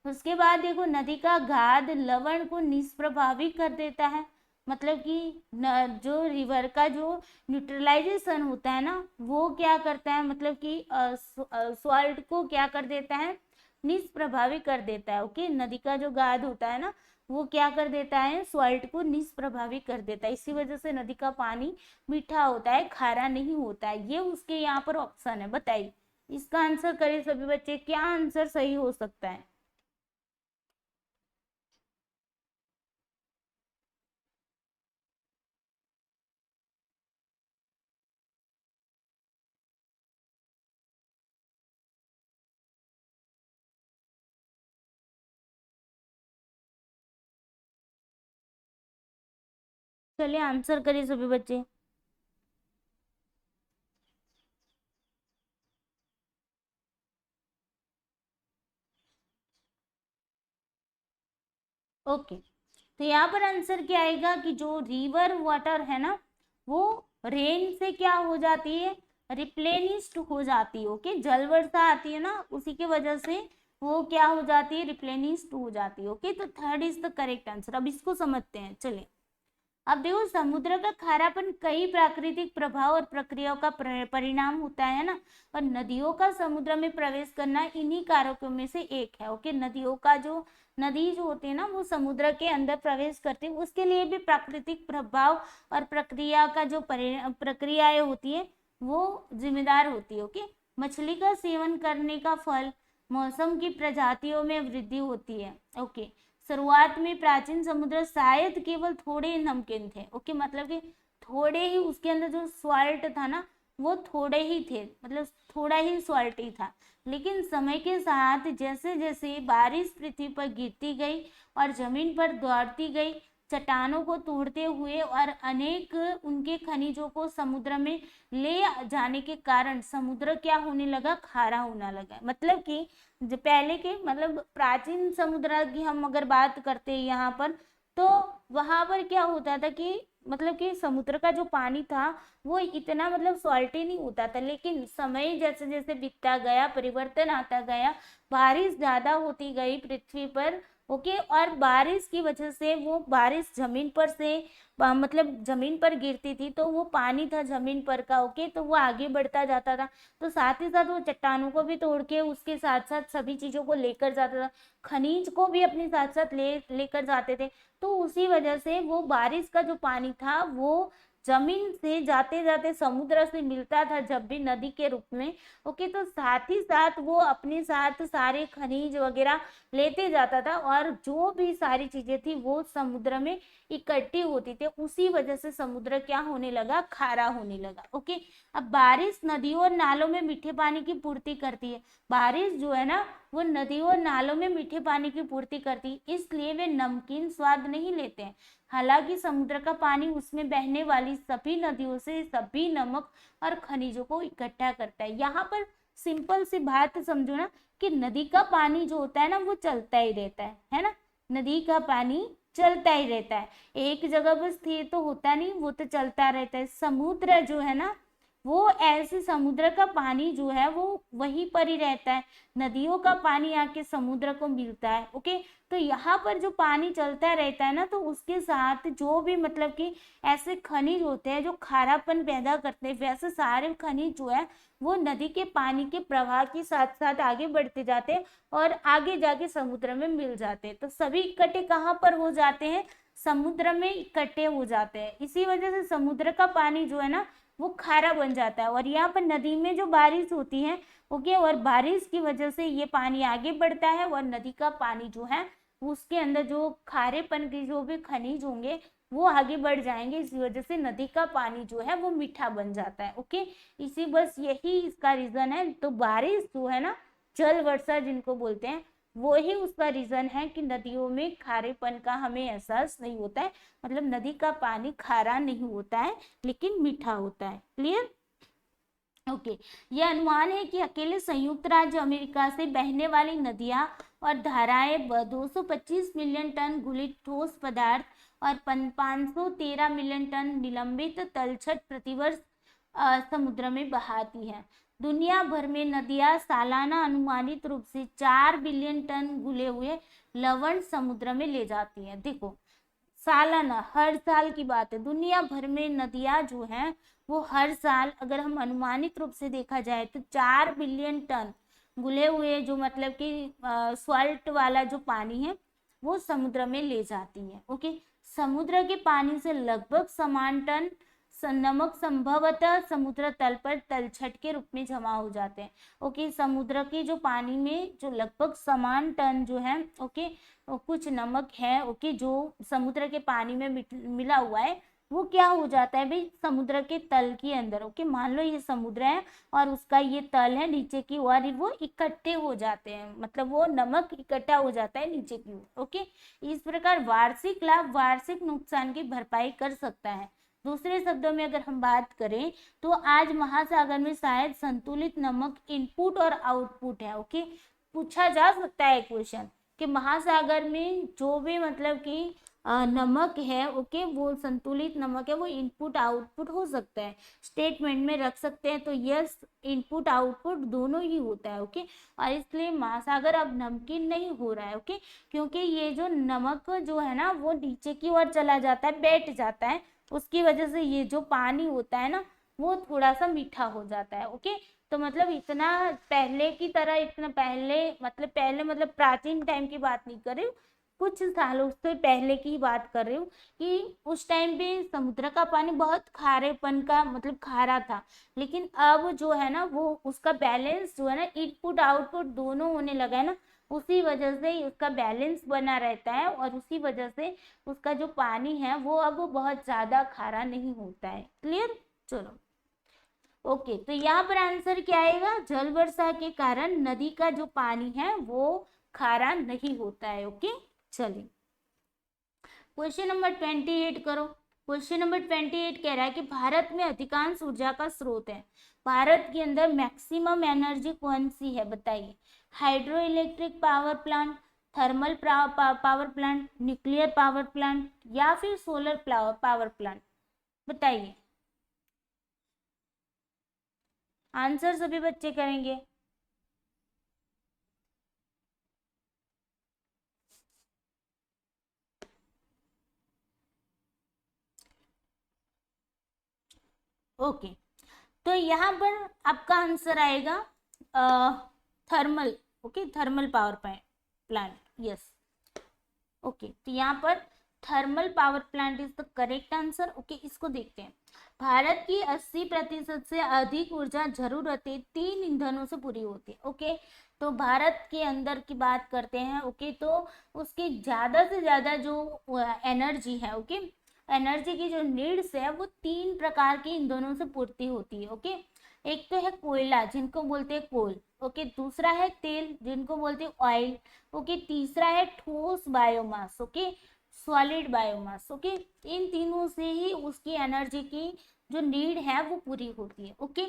उसके बाद देखो नदी का गाद लवण को निष्प्रभावी कर देता है, मतलब कि जो रिवर का जो न्यूट्रलाइजेशन होता है ना वो क्या करता है, मतलब कि सॉल्ट को क्या कर देता है, निष्प्रभावी कर देता है। ओके, नदी का जो गाद होता है ना वो क्या कर देता है, सॉल्ट को निष्प्रभावी कर देता है। इसी वजह से नदी का पानी मीठा होता है, खारा नहीं होता है। ये उसके यहाँ पर ऑप्शन है। बताइए इसका आंसर करें सभी बच्चे, क्या आंसर सही हो सकता है। चलिए आंसर करिए सभी बच्चे। ओके, तो यहाँ पर आंसर क्या आएगा कि जो रिवर वाटर है ना वो रेन से क्या हो जाती है, रिप्लेनिश्ड हो जाती है। ओके, जल वर्षा आती है ना उसी के वजह से वो क्या हो जाती है, रिप्लेनिश्ड हो जाती है। ओके, तो third is the correct answer. अब इसको समझते हैं। चलिए अब देखो समुद्र का खारापन कई प्राकृतिक प्रभाव और प्रक्रियाओं का परिणाम होता है ना, और नदियों का समुद्र में प्रवेश करना इन्हीं कारकों में से एक है। ओके, नदियों का जो नदी जो होती है ना वो समुद्र के अंदर प्रवेश करती है, उसके लिए भी प्राकृतिक प्रभाव और प्रक्रिया का जो प्रक्रियाएं होती है वो जिम्मेदार होती है। ओके, मछली का सेवन करने का फल मौसम की प्रजातियों में वृद्धि होती है। ओके, शुरुआत में प्राचीन समुद्र शायद केवल थोड़े नमकीन थे। ओके, मतलब कि थोड़े ही उसके अंदर जो सॉल्ट था ना वो थोड़े ही थे, मतलब थोड़ा ही सॉल्ट ही था। लेकिन समय के साथ जैसे जैसे बारिश पृथ्वी पर गिरती गई और जमीन पर दौड़ती गई, चट्टानों को तोड़ते हुए और अनेक उनके खनिजों को समुद्र में ले जाने के कारण समुद्र क्या होने लगा, खारा होने लगा। मतलब कि जो पहले के मतलब प्राचीन समुद्र की हम अगर बात करते हैं यहाँ पर, तो वहां पर क्या होता था कि मतलब कि समुद्र का जो पानी था वो इतना मतलब सॉल्टी नहीं होता था। लेकिन समय जैसे जैसे बीतता गया, परिवर्तन आता गया, बारिश ज्यादा होती गई पृथ्वी पर। ओके, और बारिश की वजह से वो बारिश जमीन पर से मतलब जमीन पर गिरती थी तो वो पानी था जमीन पर का। ओके, तो वो आगे बढ़ता जाता था, तो साथ ही साथ वो चट्टानों को भी तोड़ के उसके साथ साथ सभी चीजों को लेकर जाता था, खनिज को भी अपने साथ साथ लेकर जाते थे। तो उसी वजह से वो बारिश का जो पानी था वो जमीन से जाते जाते समुद्र से मिलता था जब भी नदी के रूप में। ओके, तो साथ ही साथ वो अपने साथ सारे खनिज वगैरह लेते जाता था, और जो भी सारी चीजें थी वो समुद्र में इकट्ठी होती थी। उसी वजह से समुद्र क्या होने लगा, खारा होने लगा। ओके, अब बारिश नदियों और नालों में मीठे पानी की पूर्ति करती है। बारिश जो है ना वो नदियों और नालों में मीठे पानी की पूर्ति करती है, इसलिए वे नमकीन स्वाद नहीं लेते हैं। हालांकि समुद्र का पानी उसमें बहने वाली सभी नदियों से सभी नमक और खनिजों को इकट्ठा करता है। यहाँ पर सिंपल सी बात समझो ना कि नदी का पानी जो होता है ना वो चलता ही रहता है ना, नदी का पानी चलता ही रहता है, एक जगह बस स्थिर तो होता नहीं, वो तो चलता रहता है। समुद्र जो है ना वो ऐसे समुद्र का पानी जो है वो वहीं पर ही रहता है, नदियों का पानी आके समुद्र को मिलता है। ओके, तो यहाँ पर जो पानी चलता रहता है ना तो उसके साथ जो भी मतलब कि ऐसे खनिज होते हैं जो खारापन पैदा करते हैं, वैसे सारे खनिज जो है वो नदी के पानी के प्रवाह के साथ साथ आगे बढ़ते जाते हैं और आगे जाके समुद्र में मिल जाते हैं। तो सभी इकट्ठे कहाँ पर हो जाते हैं, समुद्र में इकट्ठे हो जाते हैं। इसी वजह से समुद्र का पानी जो है ना वो खारा बन जाता है। और यहाँ पर नदी में जो बारिश होती है ओके, और बारिश की वजह से ये पानी आगे बढ़ता है और नदी का पानी जो है उसके अंदर जो खारेपन के जो भी खनिज होंगे वो आगे बढ़ जाएंगे, इसी वजह से नदी का पानी जो है वो मीठा बन जाता है। ओके, इसी बस यही इसका रीजन है। तो बारिश जो है ना, जल वर्षा जिनको बोलते हैं, वो ही उसका रीजन है कि नदियों में खारेपन का हमें एहसास नहीं होता है, मतलब नदी का पानी खारा नहीं होता है लेकिन मीठा होता है। क्लियर? ओके, ये अनुमान है कि अकेले संयुक्त राज्य अमेरिका से बहने वाली नदियां और धाराएं 225 मिलियन टन घुलित ठोस पदार्थ और 513 मिलियन टन निलंबित तलछट प्रतिवर्ष समुद्र में बहाती हैं। दुनिया भर में नदियां सालाना अनुमानित रूप से 4 बिलियन टन घुले हुए लवण समुद्र में ले जाती हैं। देखो, सालाना, हर साल की बात है। दुनिया भर में नदियां जो हैं वो हर साल, अगर हम अनुमानित रूप से देखा जाए तो 4 बिलियन टन घुले हुए जो मतलब कि सॉल्ट वाला जो पानी है वो समुद्र में ले जाती है। ओके, समुद्र के पानी से लगभग समान टन नमक संभवतः समुद्र तल पर तलछट के रूप में जमा हो जाते हैं। ओके, समुद्र के जो पानी में जो लगभग समान टन जो है ओके, कुछ नमक है ओके, जो समुद्र के पानी में मिला हुआ है, वो क्या हो जाता है भाई, समुद्र के तल के अंदर। ओके, मान लो ये समुद्र है और उसका ये तल है नीचे की ओर, वो इकट्ठे हो जाते हैं, मतलब वो नमक इकट्ठा हो जाता है नीचे की ओर। ओके, इस प्रकार वार्षिक लाभ वार्षिक नुकसान की भरपाई कर सकता है। दूसरे शब्दों में अगर हम बात करें तो आज महासागर में शायद संतुलित नमक इनपुट और आउटपुट है। ओके, पूछा जा सकता है क्वेश्चन कि महासागर में जो भी मतलब कि नमक है ओके, वो संतुलित नमक है, वो इनपुट आउटपुट हो सकता है, स्टेटमेंट में रख सकते हैं। तो यस, इनपुट आउटपुट दोनों ही होता है। ओके, और इसलिए महासागर अब नमकीन नहीं हो रहा है। ओके, क्योंकि ये जो नमक जो है ना वो नीचे की ओर चला जाता है, बैठ जाता है, उसकी वजह से ये जो पानी होता है ना वो थोड़ा सा मीठा हो जाता है। ओके, तो मतलब इतना पहले की तरह, इतना पहले मतलब प्राचीन टाइम की बात नहीं कर रही हूँ, कुछ सालों से पहले की बात कर रही हूँ कि उस टाइम पे समुद्र का पानी बहुत खारेपन का मतलब खारा था, लेकिन अब जो है ना वो उसका बैलेंस जो है ना, इनपुट आउटपुट दोनों होने लगा है ना, उसी वजह से उसका बैलेंस बना रहता है और उसी वजह से उसका जो पानी है वो अब बहुत ज्यादा खारा नहीं होता है। क्लियर? चलो, ओके, तो यहाँ पर आंसर क्या आएगा, जल वर्षा के कारण नदी का जो पानी है वो खारा नहीं होता है। ओके, चलिए क्वेश्चन नंबर 28 करो। क्वेश्चन नंबर 28 कह रहा है कि भारत में अधिकांश ऊर्जा का स्रोत है, भारत के अंदर मैक्सिमम एनर्जी कौन सी है बताइए। Hydro electric power plant, thermal power plant, nuclear power plant या फिर सोलर पावर प्लांट, बताइए। आंसर सभी बच्चे करेंगे। ओके, तो यहाँ पर आपका आंसर आएगा thermal. Okay, thermal power plant, yes. Okay, तो यहाँ पर thermal power plant is the correct answer. Okay, इसको देखते हैं। भारत की 80% से अधिक ऊर्जा जरूरतें 3 ईंधनों से पूरी होती है। ओके, तो भारत के अंदर की बात करते हैं ओके, तो उसकी ज्यादा से ज्यादा जो एनर्जी है ओके, एनर्जी की जो नीड्स है वो 3 प्रकार के ईंधनों से पूर्ति होती है। ओके, एक तो है कोयला जिनको बोलते हैं कोल, ओके, दूसरा है तेल जिनको बोलते हैं ऑयल, ओके, तीसरा है ठोस biomass, okay, solid biomass. Okay, इन तीनों से ही उसकी एनर्जी की जो नीड है वो पूरी होती है। ओके,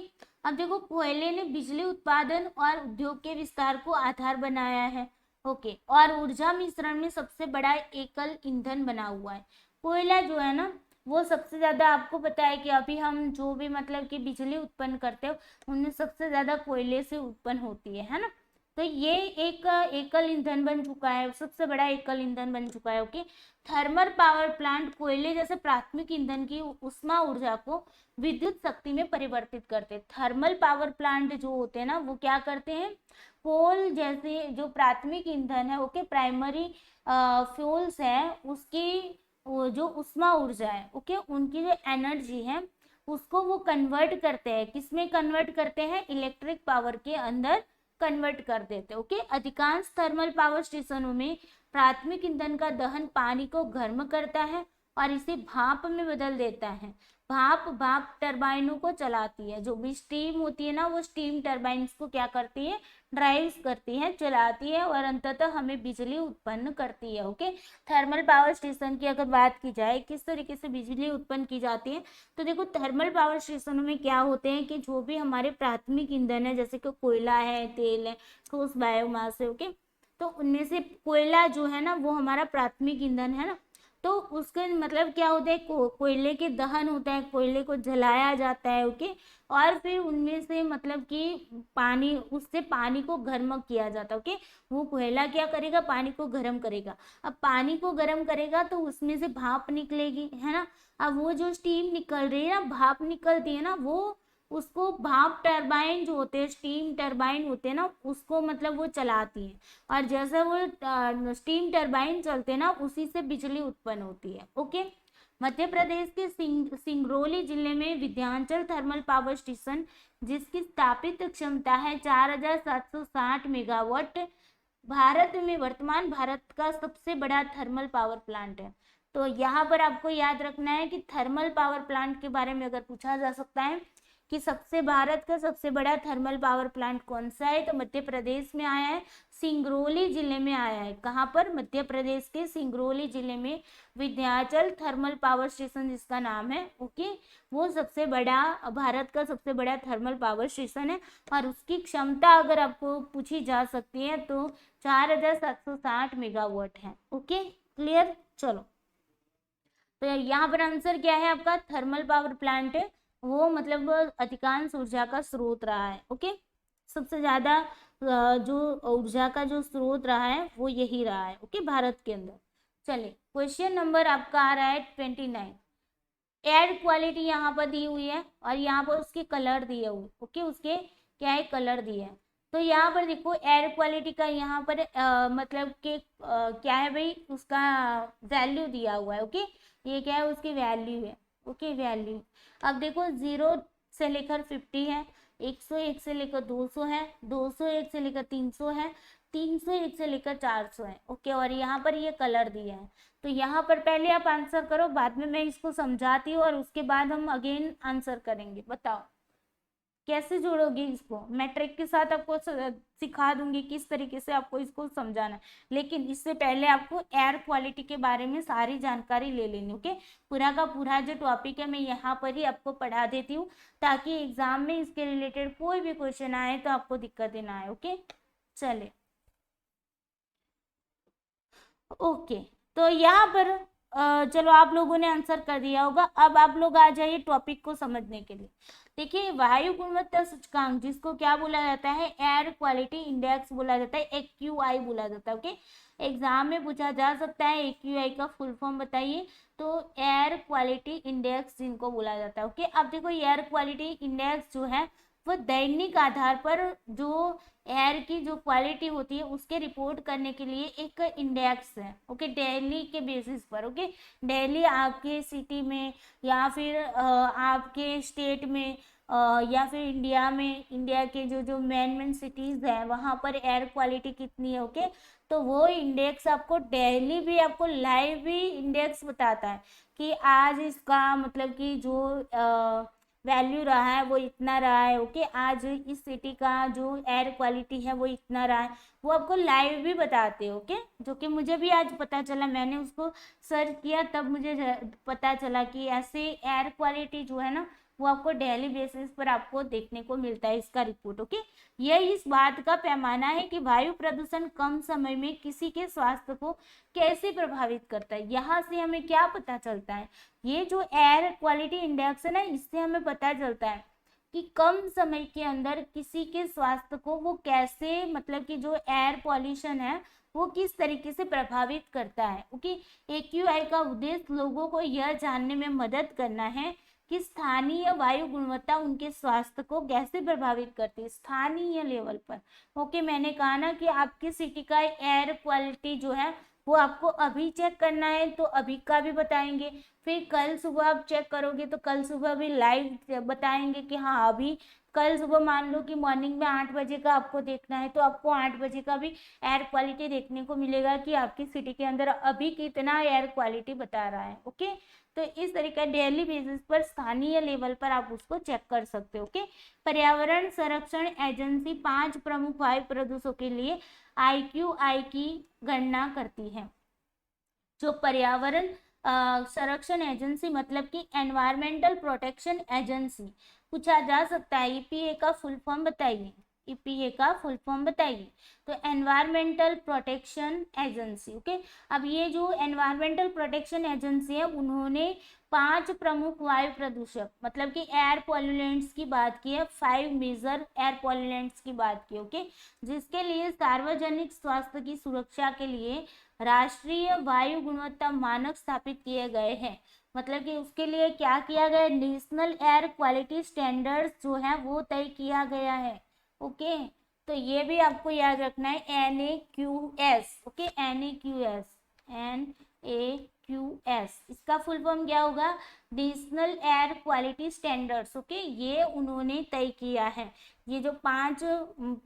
अब देखो, कोयले ने बिजली उत्पादन और उद्योग के विस्तार को आधार बनाया है। ओके, और ऊर्जा मिश्रण में सबसे बड़ा एकल ईंधन बना हुआ है। कोयला जो है ना वो सबसे ज्यादा, आपको पता है कि अभी हम जो भी मतलब कि बिजली उत्पन्न करते हो उनमें सबसे ज्यादा कोयले से उत्पन्न होती है ना। तो ये एक एकल ईंधन बन चुका है, सबसे बड़ा एकल ईंधन बन चुका है। ओके, थर्मल पावर प्लांट कोयले जैसे प्राथमिक ईंधन की उष्मा ऊर्जा को विद्युत शक्ति में परिवर्तित करते हैं। थर्मल पावर प्लांट जो होते हैं ना वो क्या करते हैं, कोल जैसे जो प्राथमिक ईंधन है ओके, प्राइमरी फ्यूल्स है, उसकी वो जो उष्मा ऊर्जा है ओके, उनकी जो एनर्जी है उसको वो कन्वर्ट करते हैं, किसमें कन्वर्ट करते हैं, इलेक्ट्रिक पावर के अंदर कन्वर्ट कर देते हैं। ओके, अधिकांश थर्मल पावर स्टेशनों में प्राथमिक ईंधन का दहन पानी को गर्म करता है और इसे भाप में बदल देता है। भाप टरबाइनों को चलाती है, जो भी स्टीम होती है ना, वो स्टीम टरबाइन्स को क्या करती है, ड्राइव करती है, चलाती है और अंततः हमें बिजली उत्पन्न करती है। ओके, थर्मल पावर स्टेशन की अगर बात की जाए किस तरीके से बिजली उत्पन्न की जाती है, तो देखो थर्मल पावर स्टेशनों में क्या होते हैं कि जो भी हमारे प्राथमिक ईंधन है, जैसे कि कोयला है, तेल है, ठोस बायोमास है, ओके, तो उनमें से कोयला जो है ना वो हमारा प्राथमिक ईंधन है ना, तो उसके मतलब क्या होता है, कोयले के दहन होता है, कोयले को जलाया जाता है। ओके, और फिर उनमें से मतलब कि पानी, उससे पानी को गर्म किया जाता है। ओके, वो कोयला क्या करेगा, पानी को गर्म करेगा। अब पानी को गर्म करेगा तो उसमें से भाप निकलेगी, है ना। अब वो जो स्टीम निकल रही है ना, भाप निकलती है ना, वो उसको भाप टरबाइन जो होते हैं, स्टीम टरबाइन होते हैं ना, उसको मतलब वो चलाती है। और जैसे वो स्टीम टरबाइन चलते हैं ना, उसी से बिजली उत्पन्न होती है। ओके, मध्य प्रदेश के सिंगरौली जिले में विंध्याचल थर्मल पावर स्टेशन, जिसकी स्थापित क्षमता है 4760 मेगावाट, भारत का सबसे बड़ा थर्मल पावर प्लांट है। तो यहाँ पर आपको याद रखना है कि थर्मल पावर प्लांट के बारे में अगर पूछा जा सकता है कि भारत का सबसे बड़ा थर्मल पावर प्लांट कौन सा है, तो मध्य प्रदेश में आया है, सिंगरौली जिले में आया है। कहाँ पर, मध्य प्रदेश के सिंगरौली जिले में विंध्याचल थर्मल पावर स्टेशन जिसका नाम है, ओके, वो सबसे बड़ा, भारत का सबसे बड़ा थर्मल पावर स्टेशन है। और उसकी क्षमता अगर आपको पूछी जा सकती है तो 4760 मेगावाट है। Okay, clear. चलो, तो यहाँ पर आंसर क्या है आपका, थर्मल पावर प्लांट है वो मतलब अधिकांश ऊर्जा का स्रोत रहा है। ओके, सबसे ज्यादा जो ऊर्जा का जो स्रोत रहा है वो यही रहा है। ओके, भारत के अंदर। चलिए, क्वेश्चन नंबर आपका आ रहा है 29। एयर क्वालिटी यहाँ पर दी हुई है और यहाँ पर उसके कलर दिए हुए। ओके, उसके क्या है, कलर दिए हैं। तो यहाँ पर देखो एयर क्वालिटी का यहाँ पर मतलब कि क्या है भाई, उसका वैल्यू दिया हुआ है। ओके, ये क्या है, उसकी वैल्यू है। Okay, value. अब देखो 0 से लेकर 50 है, 101 से लेकर 200 है, 201 से लेकर 300 है, 301 से लेकर 400 है। ओके, और यहाँ पर ये कलर दिया है। तो यहाँ पर पहले आप आंसर करो, बाद में मैं इसको समझाती हूँ और उसके बाद हम अगेन आंसर करेंगे। बताओ कैसे जोड़ोगे इसको, मैं ट्रिक के साथ आपको सिखा दूंगी किस तरीके से आपको इसको समझाना है। लेकिन इससे पहले आपको एयर क्वालिटी के बारे में सारी जानकारी ले लेनी। ओके, पूरा का पूरा जो टॉपिक है मैं यहाँ पर ही आपको पढ़ा देती हूँ, ताकि एग्जाम में इसके रिलेटेड कोई भी क्वेश्चन आए तो आपको दिक्कत ना आए। ओके, चले। ओके, तो यहाँ पर चलो आप लोगों ने आंसर कर दिया होगा। अब आप लोग आ जाइए टॉपिक को समझने के लिए। देखिए, वायु गुणवत्ता सूचकांक जिसको क्या बोला जाता है, एयर क्वालिटी इंडेक्स बोला जाता है, AQI बोला जाता है। ओके, एग्जाम में पूछा जा सकता है AQI का फुल फॉर्म बताइए, तो एयर क्वालिटी इंडेक्स जिनको बोला जाता है। ओके, अब देखो एयर क्वालिटी इंडेक्स जो है वो दैनिक आधार पर जो एयर की जो क्वालिटी होती है उसके रिपोर्ट करने के लिए एक इंडेक्स है। ओके, डेली के बेसिस पर। ओके, डेली आपके सिटी में या फिर आपके स्टेट में या फिर इंडिया में, इंडिया के जो जो मेन सिटीज हैं वहाँ पर एयर क्वालिटी कितनी है। ओके, तो वो इंडेक्स आपको डेली भी, आपको लाइव भी इंडेक्स बताता है कि आज इसका मतलब कि जो वैल्यू रहा है वो इतना रहा है। ओके, आज इस सिटी का जो एयर क्वालिटी है वो इतना रहा है, वो आपको लाइव भी बताते हैं। ओके, जो कि मुझे भी आज पता चला, मैंने उसको सर्च किया तब मुझे पता चला कि ऐसे एयर क्वालिटी जो है ना वो आपको डेली बेसिस पर आपको देखने को मिलता है इसका रिपोर्ट। ओके, यह इस बात का पैमाना है कि वायु प्रदूषण कम समय में किसी के स्वास्थ्य को कैसे प्रभावित करता है। यहाँ से हमें क्या पता चलता है, ये जो एयर क्वालिटी इंडेक्स है ना, इससे हमें पता चलता है कि कम समय के अंदर किसी के स्वास्थ्य को वो कैसे, मतलब कि जो एयर पॉल्यूशन है वो किस तरीके से प्रभावित करता है। ओके, AQI का उद्देश्य लोगों को यह जानने में मदद करना है कि स्थानीय वायु गुणवत्ता उनके स्वास्थ्य को कैसे प्रभावित करती है, स्थानीय लेवल पर। ओके, मैंने कहा ना कि आपकी सिटी का एयर क्वालिटी जो है वो आपको अभी चेक करना है तो अभी का भी बताएंगे, फिर कल सुबह आप चेक करोगे तो कल सुबह भी लाइव बताएंगे कि हाँ अभी कल सुबह मान लो कि मॉर्निंग में 8 बजे का आपको देखना है तो आपको 8 बजे का भी एयर क्वालिटी देखने को मिलेगा कि आपकी सिटी के अंदर अभी कितना एयर क्वालिटी बता रहा है। ओके, तो इस तरीके डेली बेसिस पर स्थानीय लेवल पर आप उसको चेक कर सकते हो। ओके, पर्यावरण संरक्षण एजेंसी 5 प्रमुख वायु प्रदूषकों के लिए IQI की गणना करती है। जो पर्यावरण संरक्षण एजेंसी मतलब कि एनवायरमेंटल प्रोटेक्शन एजेंसी, पूछा जा सकता है EPA का फुल फॉर्म बताइए, EPA का फुल फॉर्म बताइए। तो एनवायरमेंटल प्रोटेक्शन एजेंसी। ओके, अब ये जो एनवायरमेंटल प्रोटेक्शन एजेंसी है उन्होंने 5 प्रमुख वायु प्रदूषक मतलब कि एयर पॉल्यूलेंट्स की बात की है, 5 मेजर एयर पॉल्यूलेंट्स की बात की। ओके, जिसके लिए सार्वजनिक स्वास्थ्य की सुरक्षा के लिए राष्ट्रीय वायु गुणवत्ता मानक स्थापित किए गए हैं। मतलब कि उसके लिए क्या किया गया, नेशनल एयर क्वालिटी स्टैंडर्ड्स जो है वो तय किया गया है। ओके, तो ये भी आपको याद रखना है NAQS। ओके, NAQS इसका फुल फॉर्म क्या होगा, national air quality standards. Okay, ये उन्होंने तय किया है, ये जो 5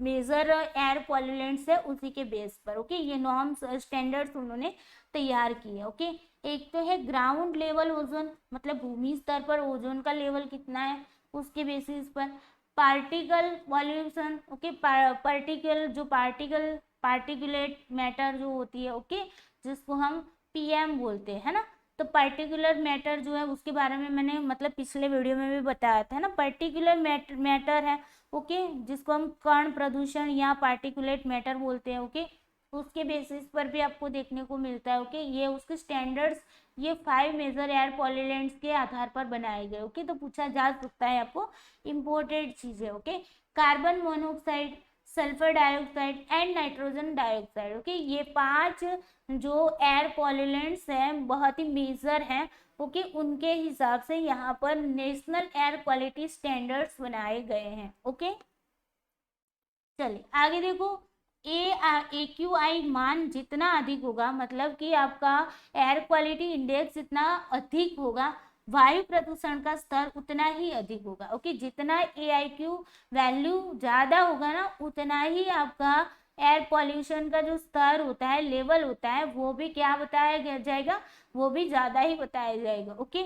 मेजर एयर पॉल्यूलेंट्स है उसी के बेस पर। ओके, ये नॉर्म्स स्टैंडर्ड्स उन्होंने तैयार किए। ओके, एक तो है ग्राउंड लेवल ओजोन मतलब भूमि स्तर पर ओजोन का लेवल कितना है उसके बेसिस पर। Particle pollution. Okay, particulate matter जो होती है, ओके, जिसको हम PM बोलते हैं ना, तो पर्टिकुलर मैटर जो है उसके बारे में मैंने मतलब पिछले वीडियो में भी बताया था ना, पर्टिकुलर मैटर है। ओके, जिसको हम कण प्रदूषण या पार्टिकुलेट मैटर बोलते हैं। ओके, उसके बेसिस पर भी आपको देखने को मिलता है। ओके, ये उसके स्टैंडर्ड्स ये 5 मेजर एयर पॉल्यूलेंट्स के आधार पर बनाए गए। ओके, तो पूछा जा सकता है आपको, इम्पोर्टेंट चीज है। Okay, carbon monoxide, sulphur dioxide and nitrogen dioxide. Okay, ये 5 जो एयर पॉल्यूलेंट्स हैं बहुत ही मेजर हैं। ओके, उनके हिसाब से यहाँ पर नेशनल एयर क्वालिटी स्टैंडर्ड्स बनाए गए हैं। ओके, चलिए आगे देखो, AQI मान जितना अधिक होगा मतलब कि आपका एयर क्वालिटी इंडेक्स जितना अधिक होगा वायु प्रदूषण का स्तर उतना ही अधिक होगा। ओके, जितना AIQ वैल्यू ज्यादा होगा ना उतना ही आपका एयर पॉल्यूशन का जो स्तर होता है लेवल होता है वो भी क्या बताया जाएगा, वो भी ज्यादा ही बताया जाएगा। ओके,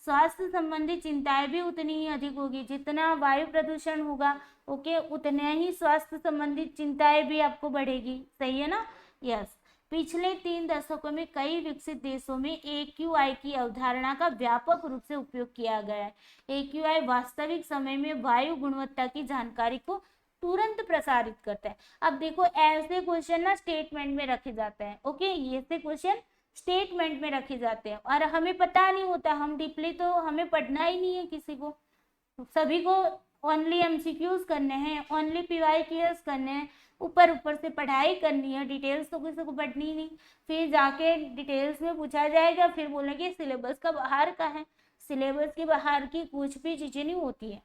स्वास्थ्य संबंधी चिंताएं भी उतनी ही अधिक होगी, जितना वायु प्रदूषण होगा ओके उतने ही स्वास्थ्य संबंधित चिंताएं भी आपको बढ़ेगी। सही है ना, यस। पिछले 3 दशकों में कई विकसित देशों में AQI की अवधारणा का व्यापक रूप से उपयोग किया गया है। AQI वास्तविक समय में वायु गुणवत्ता की जानकारी को तुरंत प्रसारित करता है। अब देखो ऐसे क्वेश्चन ना स्टेटमेंट में रखे जाते हैं। ओके, ये से क्वेश्चन स्टेटमेंट में रखे जाते हैं और हमें पता नहीं होता, हम डीपली तो हमें पढ़ना ही नहीं है किसी को, सभी को ओनली MCQs करने हैं, ओनली PYQs करने हैं, ऊपर ऊपर से पढ़ाई करनी है, डिटेल्स तो किसी को पढ़नी ही नहीं। फिर जाके डिटेल्स में पूछा जाएगा फिर बोलेंगे सिलेबस का बाहर का है। सिलेबस के बाहर की कुछ भी चीजें नहीं होती है,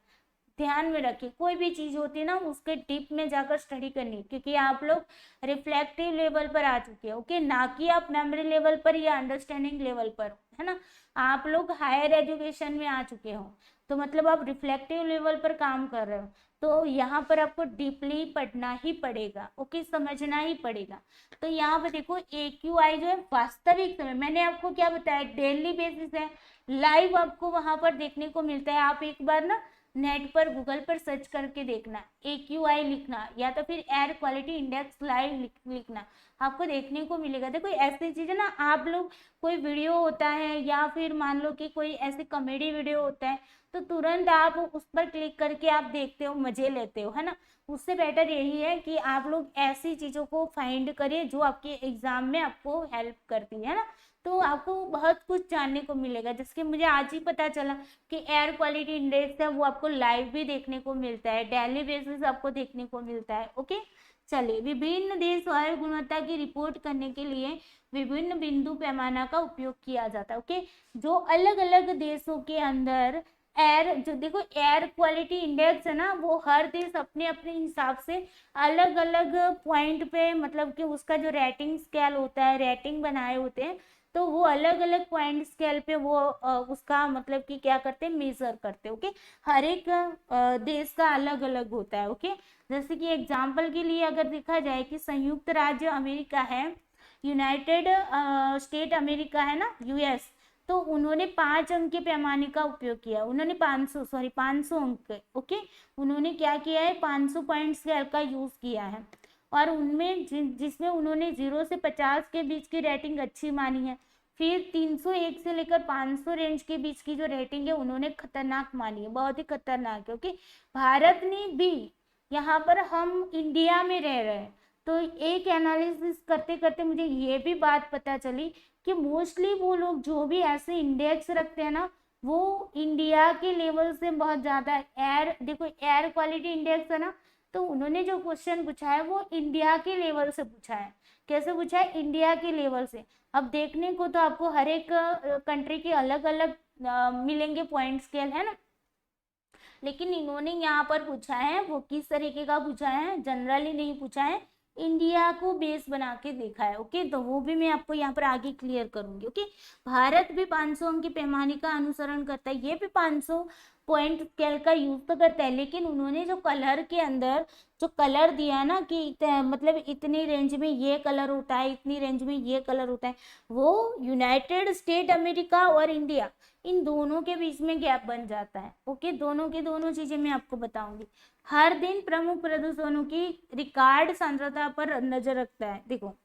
ध्यान में रखिए। कोई भी चीज होती है ना उसके डीप में जाकर स्टडी करनी, क्योंकि आप लोग रिफ्लेक्टिव लेवल पर आ चुके हैं। ओके, ना कि आप मेमोरी लेवल पर या अंडरस्टैंडिंग लेवल पर, है ना, आप लोग हायर एजुकेशन में आ चुके हो तो मतलब आप रिफ्लेक्टिव लेवल पर काम कर रहे हो, तो यहाँ पर आपको डीपली पढ़ना ही पड़ेगा। ओके, समझना ही पड़ेगा। तो यहाँ पर देखो AQI जो है वास्तविक समय, मैंने आपको क्या बताया, डेली बेसिस है, लाइव आपको वहां पर देखने को मिलता है। आप एक बार ना नेट पर गूगल पर सर्च करके देखना, AQI लिखना या तो फिर एयर क्वालिटी इंडेक्स लाइव लिखना, आपको देखने को मिलेगा। देखो ऐसी चीजें ना, आप लोग कोई वीडियो होता है या फिर मान लो कि कोई ऐसी कॉमेडी वीडियो होता है तो तुरंत आप उस पर क्लिक करके आप देखते हो, मजे लेते हो, है ना। उससे बेटर यही है कि आप लोग ऐसी चीजों को फाइंड करिए जो आपके एग्जाम में आपको हेल्प करती है ना, तो आपको बहुत कुछ जानने को मिलेगा। जैसे मुझे आज ही पता चला कि एयर क्वालिटी इंडेक्स है वो आपको लाइव भी देखने को मिलता है, डेली बेसिस आपको देखने को मिलता है। ओके, चलिए, विभिन्न देश वायु गुणवत्ता की रिपोर्ट करने के लिए विभिन्न बिंदु पैमाना का उपयोग किया जाता है। ओके, जो अलग अलग देशों के अंदर एयर जो देखो एयर क्वालिटी इंडेक्स है ना, वो हर देश अपने अपने हिसाब से अलग अलग पॉइंट पे मतलब कि उसका जो रेटिंग स्केल होता है, रेटिंग बनाए होते हैं, तो वो अलग अलग पॉइंट स्केल पे वो उसका मतलब कि क्या करते हैं, मेजर करते हैं। ओके, हर एक देश का अलग अलग होता है। ओके, जैसे कि एग्जाम्पल के लिए अगर देखा जाए कि संयुक्त राज्य अमेरिका है, यूनाइटेड स्टेट अमेरिका है ना, यूएस, तो उन्होंने 5 अंक के पैमाने का उपयोग किया। उन्होंने 500 अंक, ओके, उन्होंने क्या किया है, 500 पॉइंट स्केल का यूज किया है। और उनमें जिसमें उन्होंने 0 से 50 के बीच की रेटिंग अच्छी मानी है। फिर 301 से लेकर 500 रेंज के बीच की जो रेटिंग है उन्होंने खतरनाक मानी है, बहुत ही खतरनाक है। ओके, भारत ने भी, यहाँ पर हम इंडिया में रह रहे हैं, तो एक एनालिसिस करते करते मुझे ये भी बात पता चली कि मोस्टली वो लोग जो भी ऐसे इंडेक्स रखते हैं ना, वो इंडिया के लेवल से बहुत ज्यादा एयर, देखो एयर क्वालिटी इंडेक्स है ना, तो उन्होंने जो क्वेश्चन पूछा है वो इंडिया के लेवल से पूछा है। कैसे पूछा है, इंडिया के लेवल से। अब देखने को तो आपको हर एक कंट्री के अलग अलग मिलेंगे पॉइंट स्केल, है ना, लेकिन इन्होंने यहाँ पर पूछा है वो किस तरीके का पूछा है, जनरली नहीं पूछा है, इंडिया को बेस बना के देखा है। ओके, तो वो भी मैं आपको यहाँ पर आगे क्लियर करूंगी। ओके, भारत भी 500 अंक के पैमाने का अनुसरण करता है, ये भी 500 पॉइंट स्केल का यूज तो करता है, लेकिन उन्होंने जो कलर के अंदर जो कलर दिया ना कि मतलब इतनी रेंज में ये कलर होता है, इतनी रेंज में ये कलर होता है, वो यूनाइटेड स्टेट अमेरिका और इंडिया, इन दोनों के बीच में गैप बन जाता है। ओके, दोनों की दोनों चीजें मैं आपको बताऊंगी। हर दिन प्रमुख प्रदूषणों की रिकॉर्ड सांद्रता पर नजर रखता है। देखो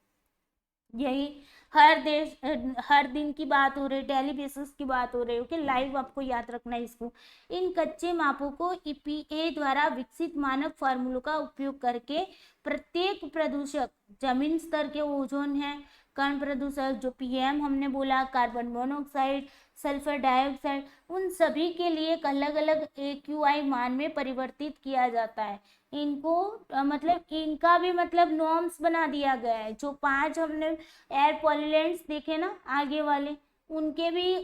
यही हर देश हर दिन की बात हो रही, डेली बेसिस की बात हो रही है। ओके, लाइव आपको याद रखना है इसको। इन कच्चे मापों को ईपीए द्वारा विकसित मानक फार्मूलों का उपयोग करके प्रत्येक प्रदूषक, जमीन स्तर के ओजोन है, कण प्रदूषक जो पीएम हमने बोला, कार्बन मोनोऑक्साइड, सल्फर डाइऑक्साइड, उन सभी के लिए एक अलग अलग एक्यूआई मान में परिवर्तित किया जाता है। इनको मतलब इनका भी मतलब नॉर्म्स बना दिया गया है। जो 5 हमने एयर पॉल्यूलेंट्स देखे ना आगे वाले, उनके भी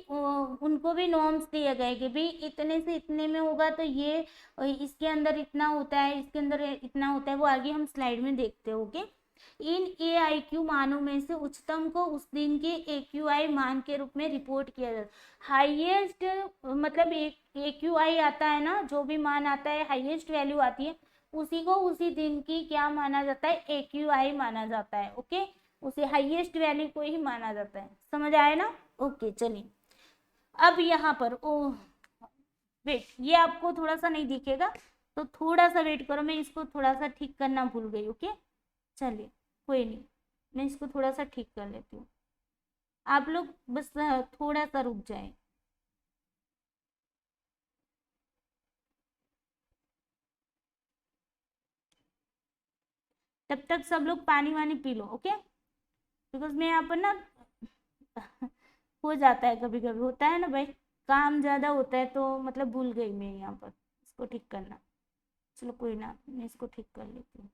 उनको भी नॉर्म्स दिए गए कि भाई इतने से इतने में होगा तो ये इसके अंदर इतना होता है, इसके अंदर इतना होता है, वो आगे हम स्लाइड में देखते हो। ओके, इन AIQ मानों में से उच्चतम को उस दिन के AQI मान के रूप में रिपोर्ट किया जाता है। हाईएस्ट मतलब AQI आता है ना, जो भी मान आता है, हाईएस्ट वैल्यू आती है, उसी को उसी दिन की क्या माना जाता है, AQI माना जाता है। ओके, उसे हाईएस्ट वैल्यू को ही माना जाता है। समझ आए ना? ओके, चलिए अब यहाँ पर वेट, ये आपको थोड़ा सा नहीं दिखेगा, तो थोड़ा सा वेट करो, मैं इसको थोड़ा सा ठीक करना भूल गई। ओके, चलिए कोई नहीं, मैं इसको थोड़ा सा ठीक कर लेती हूँ, आप लोग बस थोड़ा सा रुक जाए। तब तक सब लोग पानी वानी पी लो। ओके, बिकॉज मैं यहाँ पर ना हो जाता है, कभी कभी होता है ना भाई, काम ज्यादा होता है तो मतलब भूल गई मैं यहाँ पर इसको ठीक करना। चलो कोई ना, मैं इसको ठीक कर लेती हूँ।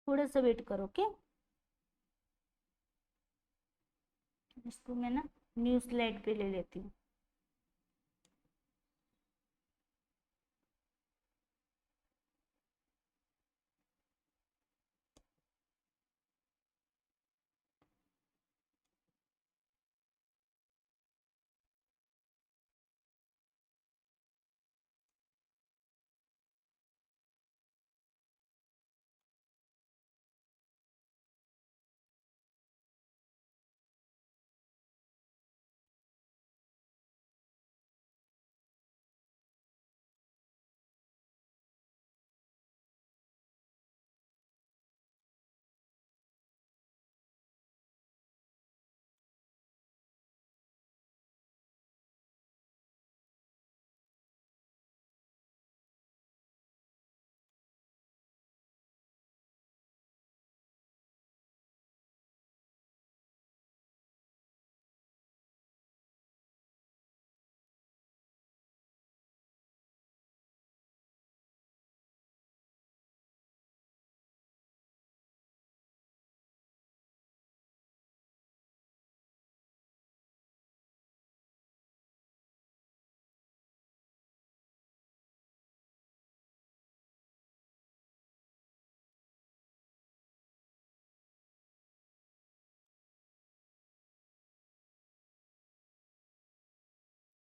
थोड़ा सा वेट करो। ओके, इसको मैं ना न्यू स्लाइड पे ले लेती हूँ।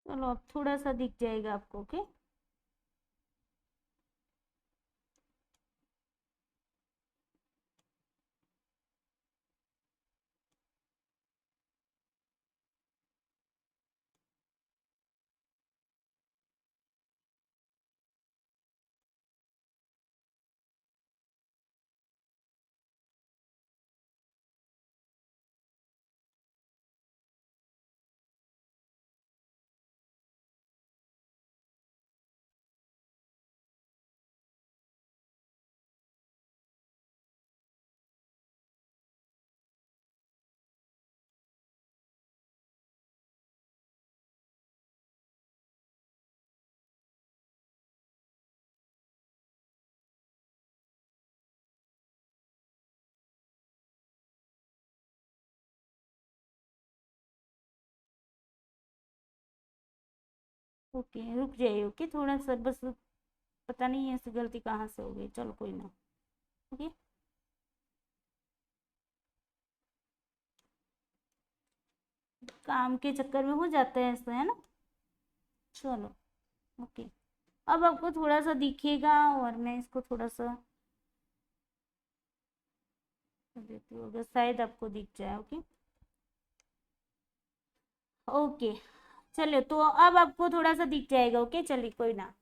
चलो अब थोड़ा सा दिख जाएगा आपको। ओके, ओके रुक जाइए। ओके, थोड़ा सा बस, पता नहीं ऐसी गलती कहाँ से हो गई, चलो कोई ना। ओके, काम के चक्कर में हो जाता है ऐसा, है ना। चलो ओके, अब आपको थोड़ा सा दिखेगा और मैं इसको थोड़ा सा कर देती हूँ, अगर शायद आपको दिख जाए। ओके ओके, चलो तो अब आपको थोड़ा सा दिख जाएगा। ओके चलिए कोई ना।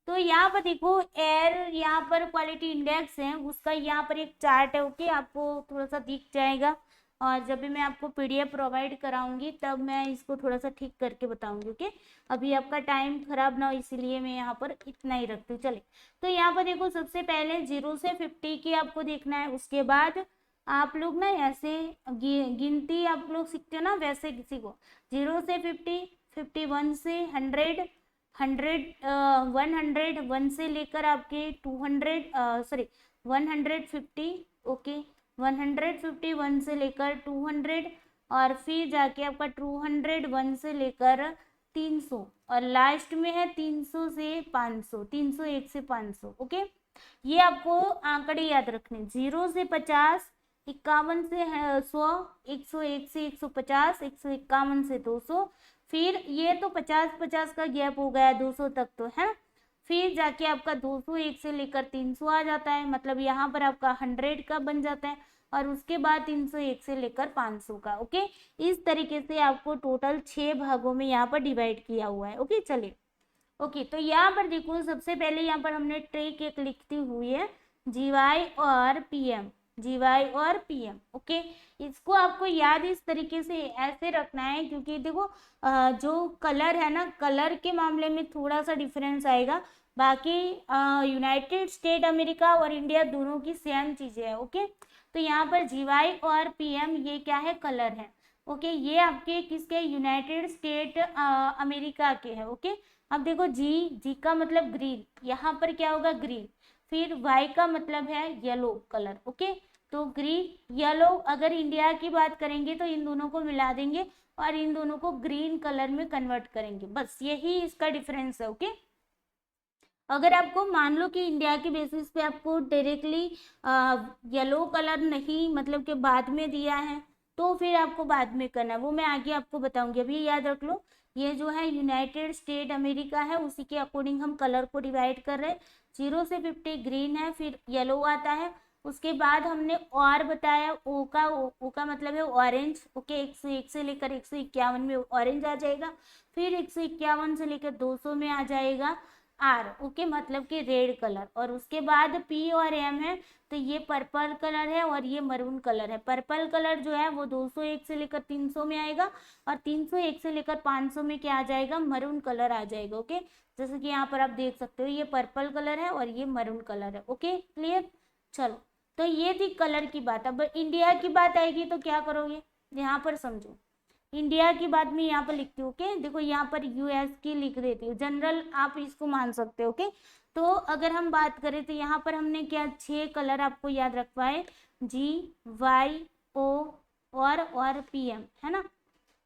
तो यहाँ पर देखो, एयर यहाँ पर क्वालिटी इंडेक्स है उसका, यहाँ पर एक चार्ट है। ओके, आपको थोड़ा सा दिख जाएगा, और जब भी मैं आपको पीडीएफ प्रोवाइड कराऊंगी तब मैं इसको थोड़ा सा ठीक करके बताऊंगी। ओके, अभी आपका टाइम खराब ना हो इसीलिए मैं यहाँ पर इतना ही रखती हूँ। चले, तो यहाँ पर देखो, सबसे पहले 0 से 50 की आपको देखना है। उसके बाद आप लोग ना ऐसे गिनती आप लोग सीखते हो ना, वैसे किसी को 0 से 50, 51 से 100, 100 से लेकर आपके 200, सॉरी 150। ओके, 151 से लेकर 200, और फिर जाके आपका 201 से लेकर 300, और लास्ट में है 300 से 500, 301 से 500। ओके, ये आपको आंकड़े याद रखने। 0 से 50, 51 से 100, 101 से 150, 151 से 200, फिर ये तो 50-50 का गैप हो गया 200 तक तो है। फिर जाके आपका 201 से लेकर 300 आ जाता है, मतलब यहाँ पर आपका 100 का बन जाता है, और उसके बाद 301 से लेकर 500 का। ओके, इस तरीके से आपको टोटल 6 भागों में यहाँ पर डिवाइड किया हुआ है। ओके चलिए, ओके तो यहाँ पर देखो, सबसे पहले यहाँ पर हमने ट्रिक एक लिखती हुई है, जीवाई और पीएम, जीवाई और पीएम। ओके, इसको आपको याद इस तरीके से ऐसे रखना है, क्योंकि देखो जो कलर है ना, कलर के मामले में थोड़ा सा डिफरेंस आएगा, बाकी यूनाइटेड स्टेट अमेरिका और इंडिया दोनों की सेम चीजें है। ओके, तो यहाँ पर जीवाई और पीएम ये क्या है, कलर है। ओके, ये आपके किसके, यूनाइटेड स्टेट अमेरिका के है। ओके, अब देखो जी, जी का मतलब ग्रीन, यहाँ पर क्या होगा, ग्रीन। फिर वाई का मतलब है येलो कलर, ओके। तो ग्रीन येलो, अगर इंडिया की बात करेंगे तो इन दोनों को मिला देंगे और इन दोनों को ग्रीन कलर में कन्वर्ट करेंगे, बस यही इसका डिफरेंस है, ओके। अगर आपको मान लो कि इंडिया के बेसिस पे आपको डायरेक्टली येलो कलर नहीं मतलब कि बाद में दिया है तो फिर आपको बाद में करना है, वो मैं आगे आपको बताऊंगी। अभी याद रख लो, ये जो है यूनाइटेड स्टेट अमेरिका है, उसी के अकॉर्डिंग हम कलर को डिवाइड कर रहे हैं। 0 से 50 ग्रीन है, फिर येलो आता है, उसके बाद हमने और बताया ओ का मतलब है ऑरेंज, ओके। 101 से लेकर 151 में ऑरेंज आ जाएगा, फिर 151 से लेकर 200 में आ जाएगा आर, ओके, मतलब कि रेड कलर। और उसके बाद पी और एम है, तो ये पर्पल कलर है और ये मरून कलर है। पर्पल कलर जो है वो 201 से लेकर 300 में आएगा और 301 से लेकर 500 में क्या आ जाएगा, मरून कलर आ जाएगा, ओके। जैसे कि यहाँ पर आप देख सकते हो ये पर्पल कलर है और ये मरून कलर है, ओके, क्लियर। चलो, तो ये थी कलर की बात। अब इंडिया की बात आएगी तो क्या करोगे, यहाँ पर समझो। इंडिया की बात मैं यहाँ पर लिखती हूँ, ओके। देखो यहाँ पर यूएस की लिख देती हूँ, जनरल आप इसको मान सकते हो, ओके। तो अगर हम बात करें तो यहाँ पर हमने क्या 6 कलर आपको याद रखवाए, जी, वाई, ओ और पीएम, है ना,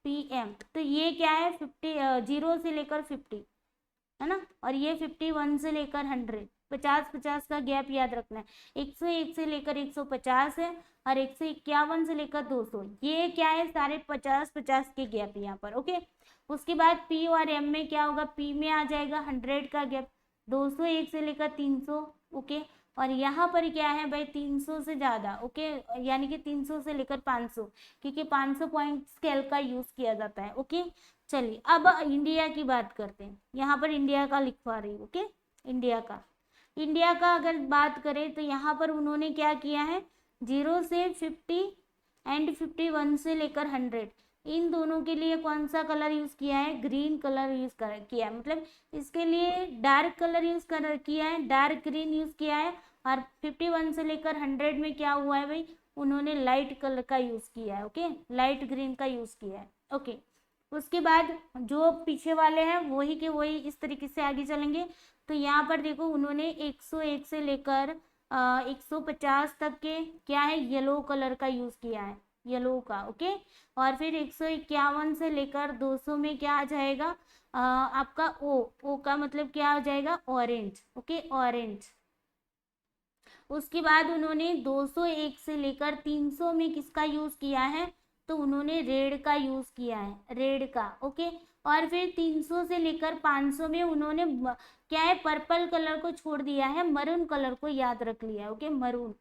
पीएम। तो ये क्या है 50, 0 से लेकर 50, है ना, और ये 51 से लेकर 100, 50-50 का गैप याद रखना है। 101 से लेकर 150 है और 151 से लेकर 200, ये क्या है सारे 50-50 के गैप यहाँ पर, ओके। उसके बाद पी और एम में क्या होगा, पी में आ जाएगा 100 का गैप, 201 से लेकर 300, ओके। और यहाँ पर क्या है भाई 300 से ज़्यादा, ओके, यानी कि 300 से लेकर 500, क्योंकि 500 पॉइंट स्केल का यूज़ किया जाता है, ओके। चलिए अब इंडिया की बात करते हैं, यहाँ पर इंडिया का लिखवा रही हूँ, ओके। इंडिया का अगर बात करें तो यहाँ पर उन्होंने क्या किया है, 0 से 50 एंड 51 से लेकर 100, इन दोनों के लिए कौन सा कलर यूज किया है, ग्रीन कलर यूज किया है, मतलब इसके लिए डार्क कलर यूज किया है, डार्क ग्रीन यूज किया है। और 51 से लेकर 100 में क्या हुआ है भाई, उन्होंने लाइट कलर का यूज किया है, ओके, लाइट ग्रीन का यूज किया है, ओके। उसके बाद जो पीछे वाले हैं वही के वही इस तरीके से आगे चलेंगे। तो यहाँ पर देखो उन्होंने 101 से लेकर 150 तक के क्या है येलो कलर का यूज किया है, येलो का, ओके। और फिर 151 से लेकर 200 में क्या आ जाएगा, आपका ओ का मतलब क्या आ जाएगा, ऑरेंज, ओके, ऑरेंज। उसके बाद उन्होंने 201 से लेकर 300 में किसका यूज किया है, तो उन्होंने रेड का यूज किया है, रेड का, ओके। और फिर 300 से लेकर 500 में उन्होंने क्या है पर्पल कलर को छोड़ दिया है, मरून कलर को याद रख लिया है, ओके, मरून,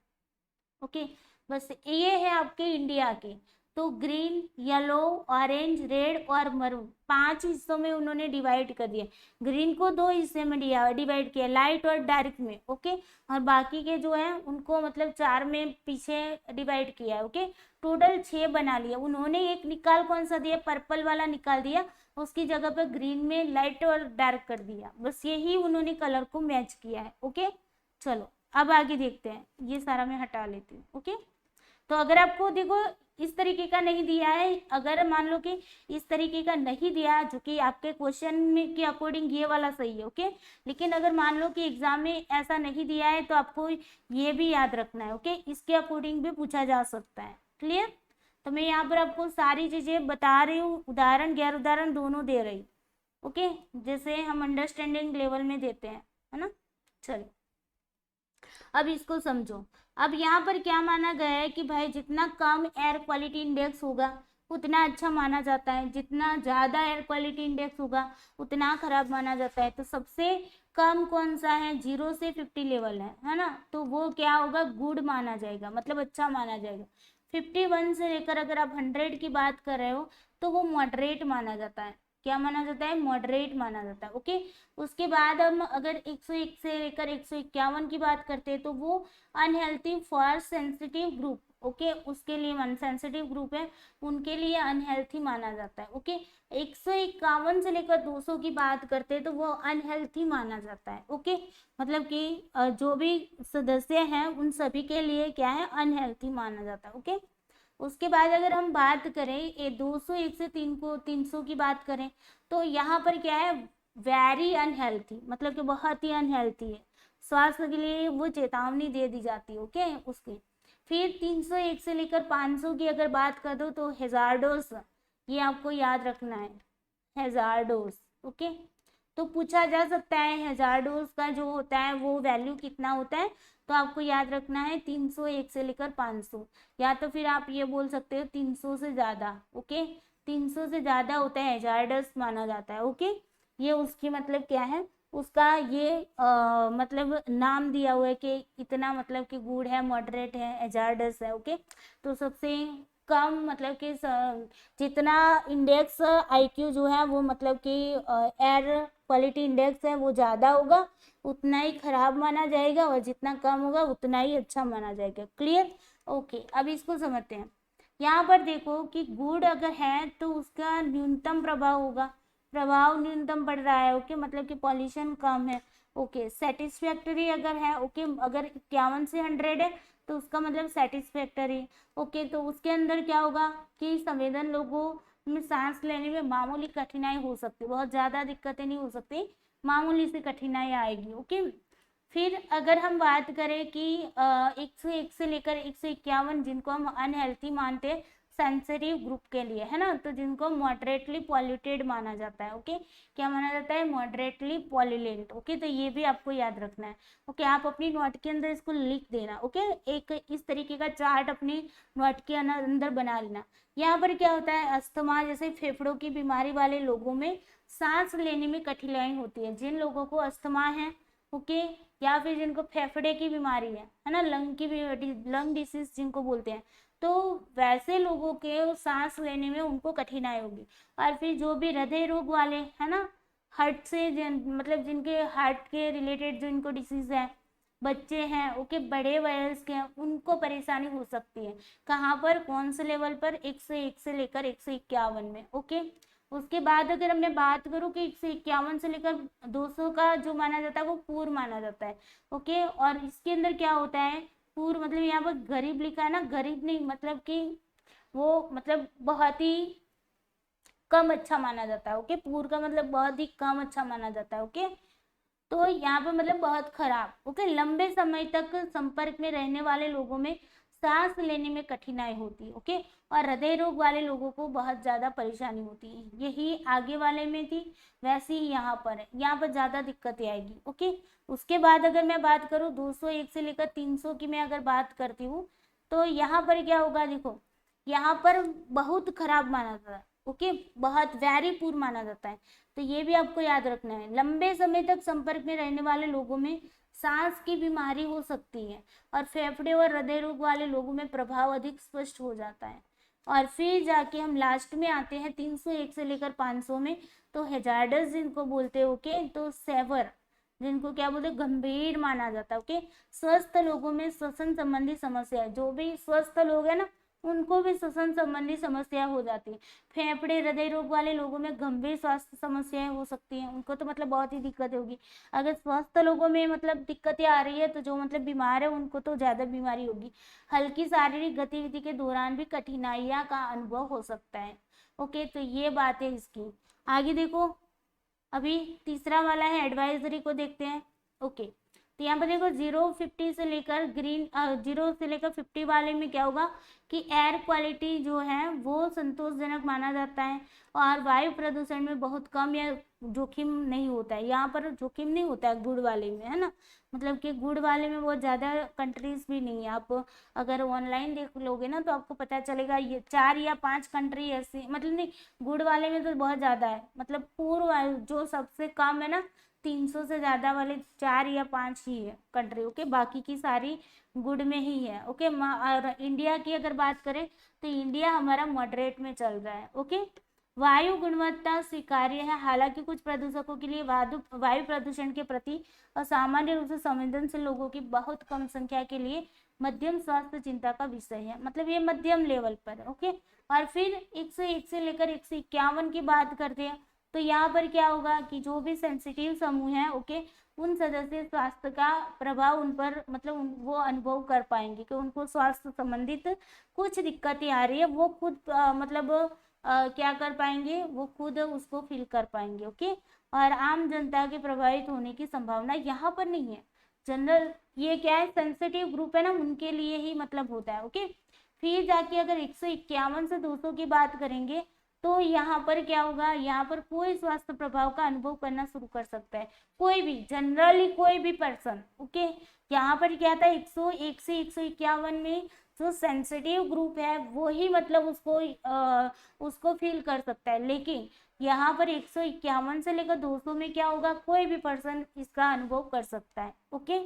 ओके। बस ये है आपके इंडिया के। तो ग्रीन, येलो, ऑरेंज, रेड और मरून 5 हिस्सों में उन्होंने डिवाइड कर दिया। ग्रीन को 2 हिस्से में डिवाइड किया, लाइट और डार्क में, ओके। और बाकी के जो है उनको मतलब 4 में पीछे डिवाइड किया, ओके। टोटल 6 बना लिया उन्होंने। एक निकाल कौन सा दिया, पर्पल वाला निकाल दिया, उसकी जगह पर ग्रीन में लाइट और डार्क कर दिया, बस यही उन्होंने कलर को मैच किया है, ओके। चलो अब आगे देखते हैं, ये सारा मैं हटा लेती हूँ, ओके। तो अगर आपको देखो इस तरीके का नहीं दिया है, अगर मान लो कि इस तरीके का नहीं दिया जो कि आपके क्वेश्चन में के अकॉर्डिंग ये वाला सही है, ओके। लेकिन अगर मान लो कि एग्जाम में ऐसा नहीं दिया है तो आपको ये भी याद रखना है, ओके, इसके अकॉर्डिंग भी पूछा जा सकता है, क्लियर। तो मैं यहाँ पर आपको सारी चीजें बता रही हूँ, उदाहरण गैर उदाहरण दोनों दे रही, ओके, जैसे हम अंडरस्टैंडिंग लेवल में देते हैं, है ना। चलो अब इसको समझो। अब यहाँ पर क्या माना गया है कि भाई जितना कम एयर क्वालिटी इंडेक्स होगा उतना अच्छा माना जाता है, जितना ज़्यादा एयर क्वालिटी इंडेक्स होगा उतना खराब माना जाता है। तो सबसे कम कौन सा है, 0 से 50 लेवल है ना, तो वो क्या होगा, गुड माना जाएगा, मतलब अच्छा माना जाएगा। 51 से लेकर अगर आप 100 की बात कर रहे हो तो वो मॉडरेट माना जाता है, क्या माना जाता है, मॉडरेट माना जाता है, ओके। उसके बाद हम अगर 101 से लेकर 151 की बात करते हैं तो वो unhealthy for sensitive group, okay, उसके लिए सेंसिटिव ग्रुप है उनके लिए अनहेल्थी माना जाता है, ओके। 151 से लेकर 200 की बात करते हैं तो वो अनहेल्थी माना जाता है, ओके, मतलब कि जो भी सदस्य हैं उन सभी के लिए क्या है, अनहेल्थी माना जाता है, ओके। उसके बाद अगर हम बात करें ये 201 से 300 की बात करें तो यहाँ पर क्या है, वेरी अनहेल्थी, मतलब कि बहुत ही अनहेल्थी है। स्वास्थ्य के लिए वो चेतावनी दे दी जाती है। ओके, उसकी फिर 301 से लेकर 500 की अगर बात कर दो तो हैजार्डोस, ये आपको याद रखना है, हैजार्डोस। ओके, तो पूछा जा सकता है हैजार्डोस का जो होता है वो वैल्यू कितना होता है, तो आपको याद रखना है 301 से लेकर 500, या तो फिर आप ये बोल सकते हो 300 से ज़्यादा। ओके, 300 से ज़्यादा होता है हैजार्डस माना जाता है। ओके, ये उसकी मतलब क्या है, उसका ये मतलब नाम दिया हुआ है कि इतना मतलब कि गुड है, मॉडरेट है, हैजार्डस है। ओके, तो सबसे कम मतलब कि जितना इंडेक्स आईक्यू जो है वो मतलब कि एयर क्वालिटी इंडेक्स है वो ज़्यादा होगा उतना ही खराब माना जाएगा, और जितना कम होगा उतना ही अच्छा माना जाएगा। क्लियर? ओके, अब इसको समझते हैं। यहाँ पर देखो कि गुड अगर है तो उसका न्यूनतम प्रभाव होगा, प्रभाव न्यूनतम पड़ रहा है। ओके, मतलब कि पॉल्यूशन कम है। ओके, सेटिस्फैक्टरी अगर है, ओके, अगर 51 से 100 है तो उसका मतलब सेटिस्फैक्टरी। ओके, तो उसके अंदर क्या होगा कि संवेदन लोगों में सांस लेने में मामूली कठिनाई हो सकती है, बहुत ज़्यादा दिक्कतें नहीं हो सकती, मामूली सी कठिनाई आएगी। ओके, फिर अगर हम बात करें कि 101 से लेकर 151 जिनको हम अनहेल्थी मानते हैं सेंसिटिव ग्रुप के लिए, है ना, तो जिनको मॉडरेटली पॉल्यूटेड माना जाता है। ओके, क्या माना जाता है? मॉडरेटली पॉल्यूलेंट। ओके, तो ये भी आपको याद रखना है। ओके, आप अपनी नोट के अंदर इसको लिख देना। ओके, एक इस तरीके का चार्ट अपनी नोट के अंदर बना लेना। यहाँ पर क्या होता है, अस्थमा जैसे फेफड़ों की बीमारी वाले लोगों में सांस लेने में कठिनाई होती है। जिन लोगों को अस्थमा है, ओके, या फिर जिनको फेफड़े की बीमारी है ना, लंग डिसीज जिनको बोलते हैं, तो वैसे लोगों के सांस लेने में उनको कठिनाई होगी। और फिर जो भी हृदय रोग वाले है ना, हार्ट से मतलब जिनके हार्ट के रिलेटेड जो इनको डिसीज है, बच्चे हैं, ओके, बड़े वयस्क हैं, उनको परेशानी हो सकती है। कहाँ पर? कौन से लेवल पर? 101 से लेकर 151 में। ओके, उसके बाद अगर हमने बात करूँ कि 151 से लेकर 200 का जो माना जाता है वो पूर्व माना जाता है। ओके, और इसके अंदर क्या होता है, पूर्व मतलब यहाँ पर गरीब लिखा है ना, गरीब नहीं, मतलब कि वो मतलब बहुत ही कम अच्छा माना जाता है। ओके, पूर्व का मतलब बहुत ही कम अच्छा माना जाता है। ओके, तो यहाँ पे मतलब बहुत खराब। ओके, लंबे समय तक संपर्क में रहने वाले लोगों में सांस लेने में कठिनाई होती है। ओके, और हृदय रोग वाले लोगों को बहुत ज्यादा परेशानी होती है। यही आगे वाले में थी वैसे ही यहाँ पर है, यहाँ पर ज्यादा दिक्कतें आएगी। ओके, उसके बाद अगर मैं बात करूँ 201 से लेकर 300 की मैं अगर बात करती हूँ तो यहाँ पर क्या होगा, देखो यहाँ पर बहुत खराब माना जाता है। ओके, बहुत वेरी पुअर माना जाता है। तो ये भी आपको याद रखना है। लंबे समय तक संपर्क में रहने वाले लोगों में सांस की बीमारी हो सकती है, और फेफड़े और हृदय रोग वाले लोगों में प्रभाव अधिक स्पष्ट हो जाता है। और फिर जाके हम लास्ट में आते हैं 301 से लेकर 500 में, तो हैजार्डस जिनको बोलते हैं। ओके, तो सेवर जिनको क्या बोलते हैं, गंभीर माना जाता है। ओके, स्वस्थ लोगों में श्वसन संबंधी समस्या है, जो भी स्वस्थ लोग है ना उनको भी श्वसन संबंधी समस्या हो जाती है। फेफड़े हृदय रोग वाले लोगों में गंभीर स्वास्थ्य समस्याएं हो सकती हैं, उनको तो मतलब बहुत ही दिक्कत होगी। अगर स्वस्थ लोगों में मतलब दिक्कतें आ रही है तो जो मतलब बीमार है उनको तो ज्यादा बीमारी होगी। हल्की शारीरिक गतिविधि के दौरान भी कठिनाइयां का अनुभव हो सकता है। ओके, तो ये बात है इसकी। आगे देखो, अभी तीसरा वाला है एडवाइजरी को देखते हैं। ओके, तो यहाँ पर देखो 050 से लेकर 0 से लेकर 50 वाले में क्या होगा कि एयर क्वालिटी जो है वो संतोषजनक माना जाता है, और वायु प्रदूषण में बहुत कम या जोखिम नहीं होता है। यहाँ पर जोखिम नहीं होता है गुड़ वाले में, है ना, मतलब कि गुड़ वाले में बहुत ज़्यादा कंट्रीज भी नहीं है। आप अगर ऑनलाइन देख लोगे ना तो आपको पता चलेगा, ये 4 या 5 कंट्री ऐसी, मतलब नहीं, गुड़ वाले में तो बहुत ज़्यादा है, मतलब पूर्व जो सबसे कम है ना 300 से ज़्यादा वाले 4 या 5 ही है कंट्री। ओके, बाकी की सारी गुड में ही है। ओके, और इंडिया की अगर बात करें तो इंडिया हमारा मॉडरेट में चल रहा है। ओके, वायु गुणवत्ता स्वीकार्य है, हालांकि कुछ प्रदूषकों के लिए वायु प्रदूषण के प्रति असामान्य रूप से संवेदनशील लोगों की बहुत कम संख्या के लिए मध्यम स्वास्थ्य चिंता का विषय है, मतलब ये मध्यम लेवल पर है। ओके, और फिर 101 से लेकर 151 की बात करते हैं तो यहाँ पर क्या होगा कि जो भी सेंसिटिव समूह है, ओके, उन सदस्य स्वास्थ्य का प्रभाव उन पर मतलब वो अनुभव कर पाएंगे कि उनको स्वास्थ्य संबंधित कुछ दिक्कतें आ रही है, वो खुद मतलब क्या कर पाएंगे, वो खुद उसको फील कर पाएंगे। ओके, और आम जनता के प्रभावित होने की संभावना यहाँ पर नहीं है। जनरल ये क्या है, सेंसिटिव ग्रुप है ना, उनके लिए ही मतलब होता है। ओके, फिर जाके अगर 151 से 200 की बात करेंगे तो यहाँ पर क्या होगा, यहाँ पर कोई स्वास्थ्य प्रभाव का अनुभव करना शुरू कर सकता है, कोई भी, जनरली कोई भी पर्सन। ओके, यहाँ पर क्या था, 101 से 151 में जो सेंसिटिव ग्रुप है वो ही मतलब उसको फील कर सकता है, लेकिन यहाँ पर 151 से लेकर 200 में क्या होगा, कोई भी पर्सन इसका अनुभव कर सकता है। ओके,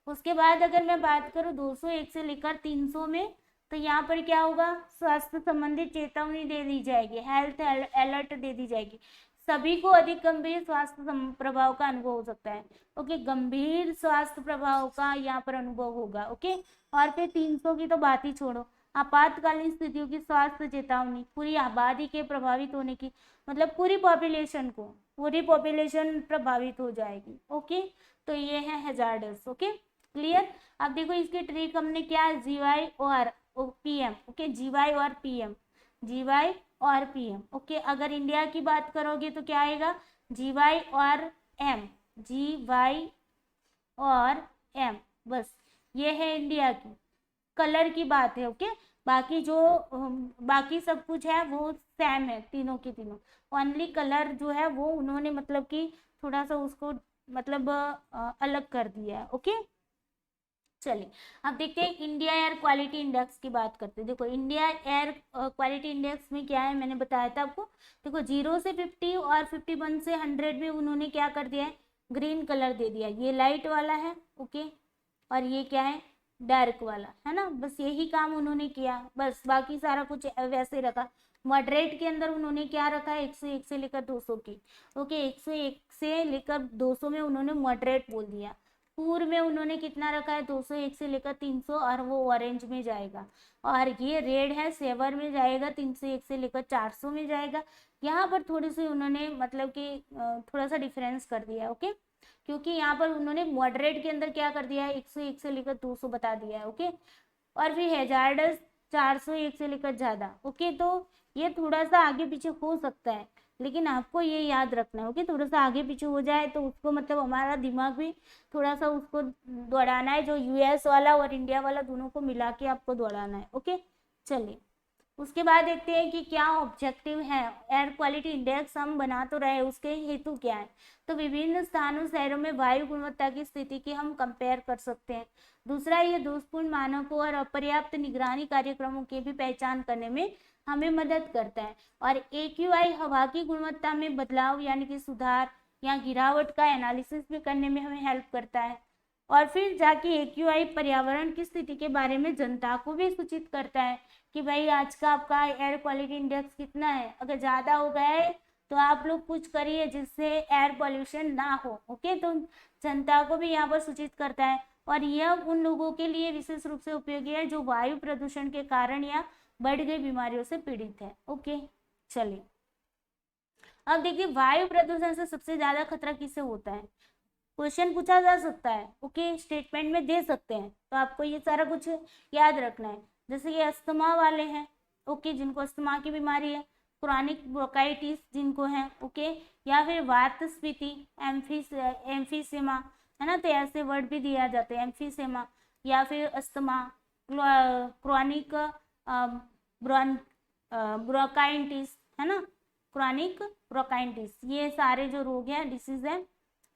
उसके बाद अगर मैं बात करूँ 201 से लेकर 300 में, तो यहाँ पर क्या होगा, स्वास्थ्य संबंधित चेतावनी दे दी जाएगी, हेल्थ अलर्ट दे दी जाएगी, सभी को अधिक गंभीर स्वास्थ्य प्रभाव का अनुभव हो सकता है। ओके, गंभीर स्वास्थ्य प्रभाव का यहाँ पर अनुभव होगा। ओके, और फिर 300 की तो बात ही छोड़ो, आपातकालीन स्थितियों की स्वास्थ्य चेतावनी पूरी आबादी के प्रभावित होने की, मतलब पूरी पॉपुलेशन प्रभावित हो जाएगी। ओके, तो ये है हैजार्डस। Okay, clear. अब देखो इसकी ट्रिक हमने क्या है, जीवाई और पीएम। ओके, जीवाई और पीएम, जीवाई और पीएम। ओके, अगर इंडिया की बात करोगे तो क्या आएगा, जीवाई और एम, जीवाई और एम, बस ये है इंडिया की। कलर की बात है। ओके, बाकी जो बाकी सब कुछ है वो सेम है, तीनों की तीनों, ओनली कलर जो है वो उन्होंने मतलब कि थोड़ा सा उसको मतलब अलग कर दिया है। ओके, चलिए अब देखते हैं इंडिया एयर क्वालिटी इंडेक्स की बात करते हैं। देखो इंडिया एयर क्वालिटी इंडेक्स में क्या है, मैंने बताया था आपको। देखो 0 से 50 और 51 से 100 में उन्होंने क्या कर दिया है, ग्रीन कलर दे दिया, ये लाइट वाला है। ओके, और ये क्या है, डार्क वाला है ना, बस यही काम उन्होंने किया, बस बाकी सारा कुछ वैसे रखा। मॉडरेट के अंदर उन्होंने क्या रखा है, 101 से लेकर 200 की। ओके, 101 से लेकर 200 में उन्होंने मॉडरेट बोल दिया। पूर्व में उन्होंने कितना रखा है, 201 से लेकर 300, और वो ऑरेंज में जाएगा, और ये रेड है, सेवर में जाएगा, 301 से लेकर 400 में जाएगा। यहाँ पर थोड़ी सी उन्होंने मतलब कि थोड़ा सा डिफरेंस कर दिया है। ओके, क्योंकि यहाँ पर उन्होंने मॉडरेट के अंदर क्या कर दिया है, 101 से लेकर 200 बता दिया है। ओके, और फिर हैजार्डस 401 से लेकर ज्यादा। ओके, तो ये थोड़ा सा आगे पीछे हो सकता है, लेकिन आपको ये याद रखना है। ओके, थोड़ा सा आगे पीछे हो जाए तो उसको मतलब हमारा दिमाग भी थोड़ा सा उसको दौड़ाना है, जो यूएस वाला और इंडिया वाला दोनों को मिला के आपको दौड़ाना है। ओके, चलिए उसके बाद देखते हैं कि क्या ऑब्जेक्टिव है, एयर क्वालिटी इंडेक्स हम बना तो रहे, उसके हेतु क्या है। तो विभिन्न स्थानों शहरों में वायु गुणवत्ता की स्थिति की हम कंपेयर कर सकते हैं। दूसरा, ये दोषपूर्ण मानकों और अपर्याप्त निगरानी कार्यक्रमों की भी पहचान करने में हमें मदद करता है। और AQI हवा की गुणवत्ता में बदलाव यानी कि सुधार या गिरावट का एनालिसिस भी करने में हमें हेल्प करता है। और फिर जाके AQI पर्यावरण की स्थिति के बारे में जनता को भी सूचित करता है कि भाई आज का आपका एयर क्वालिटी इंडेक्स कितना है, अगर ज़्यादा हो गया है तो आप लोग कुछ करिए जिससे एयर पॉल्यूशन ना हो। ओके, तो जनता को भी यहाँ पर सूचित करता है, और यह उन लोगों के लिए विशेष रूप से उपयोगी है जो वायु प्रदूषण के कारण या बढ़ गई बीमारियों से पीड़ित है। ओके, चलिए अब देखिए वायु प्रदूषण से सबसे ज्यादा खतरा किससे होता है, क्वेश्चन पूछा जा सकता है। ओके, स्टेटमेंट में दे सकते हैं, तो आपको ये सारा कुछ याद रखना है। जैसे ये अस्थमा वाले हैं, ओके, जिनको अस्थमा की बीमारी है, क्रॉनिक ब्रोंकाइटिस जिनको है, ओके, या फिर वातस्फीति, एम्फीसेमा है ना, तो ऐसे वर्ड भी दिया जाते हैं, एम्फीसेमा, या फिर अस्थमा, क्रॉनिक ब्रोंकाइटिस है ना, क्रॉनिक ब्रोंकाइटिस, ये सारे जो रोग हैं, डिसीज हैं,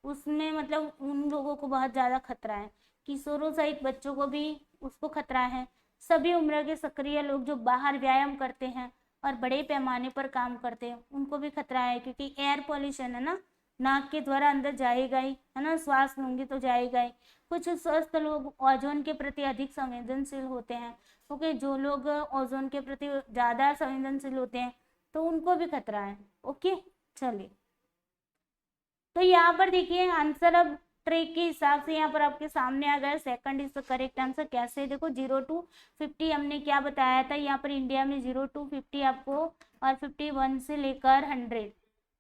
उसमें मतलब उन लोगों को बहुत ज़्यादा खतरा है। किशोरों सहित बच्चों को भी उसको खतरा है। सभी उम्र के सक्रिय लोग जो बाहर व्यायाम करते हैं और बड़े पैमाने पर काम करते हैं उनको भी खतरा है, क्योंकि एयर पॉल्यूशन है ना, नाक के द्वारा अंदर जाएगा ही है ना, श्वास लूंगी तो जाएगा ही। कुछ स्वस्थ लोग ओजोन के प्रति अधिक संवेदनशील होते हैं। ओके, जो लोग ओजोन के प्रति ज़्यादा संवेदनशील होते हैं तो उनको भी खतरा है। ओके, चलिए तो यहाँ पर देखिए आंसर अब ट्रिक के हिसाब से यहाँ पर आपके सामने आ गया, second is the correct answer. कैसे, देखो 0 to 50 हमने क्या बताया था, यहाँ पर इंडिया में 0 to 50 आपको, और 51 से लेकर 100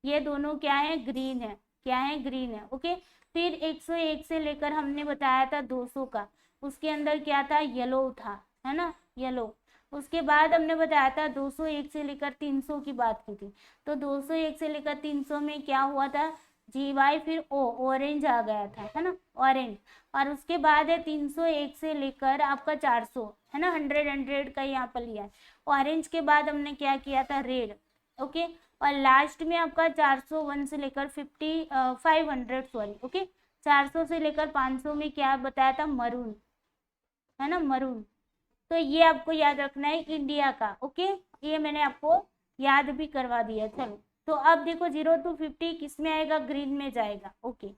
ये दोनों क्या है, ग्रीन है, क्या है, ग्रीन है। ओके, फिर 101 से लेकर हमने बताया था 200 का, उसके अंदर क्या था, येलो था, है ना, येलो। उसके बाद हमने बताया था 201 से लेकर 300 की बात की थी, तो 201 से लेकर 300 में क्या हुआ था, GY फिर O, ऑरेंज आ गया था, है ना, ऑरेंज। और उसके बाद है 301 से लेकर आपका 400, है ना, 100 का यहाँ पर लिया है। ऑरेंज के बाद हमने क्या किया था, रेड, ओके। और लास्ट में आपका 401 से लेकर 500 सॉरी, ओके, 400 से लेकर 500 में क्या बताया था, मरून, है ना, मरून। तो ये आपको याद रखना है इंडिया का, ओके। ये मैंने आपको याद भी करवा दिया। चलो, तो अब देखो 0 to 50 किस में आएगा, ग्रीन में जाएगा, ओके।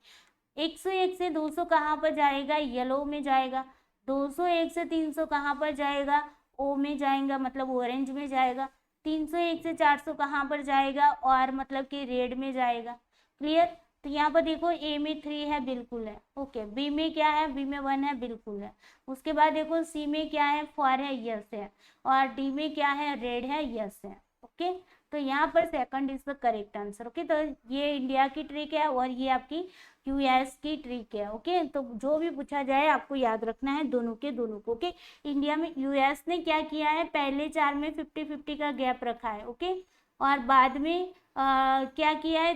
101 से 200 कहाँ पर जाएगा, येलो में जाएगा। 201 से 300 कहाँ पर जाएगा, ओ में जाएगा, मतलब ऑरेंज में जाएगा। 301 से 400 कहाँ पर जाएगा, और मतलब कि रेड में जाएगा। क्लियर। तो यहाँ पर देखो ए में 3 है, बिल्कुल है, ओके। बी में क्या है, बी में 1 है, बिल्कुल है। उसके बाद देखो सी में क्या है, 4 है, यस है। और डी में क्या है, रेड है, यस है, ओके। तो यहाँ पर second is the correct answer, okay. तो ये इंडिया की ट्रिक है और ये आपकी यूएस की ट्रिक है, ओके। तो जो भी पूछा जाए आपको याद रखना है दोनों के दोनों को, ओके। इंडिया में यूएस ने क्या किया है, पहले 4 में 50-50 का गैप रखा है, ओके। और बाद में क्या किया है,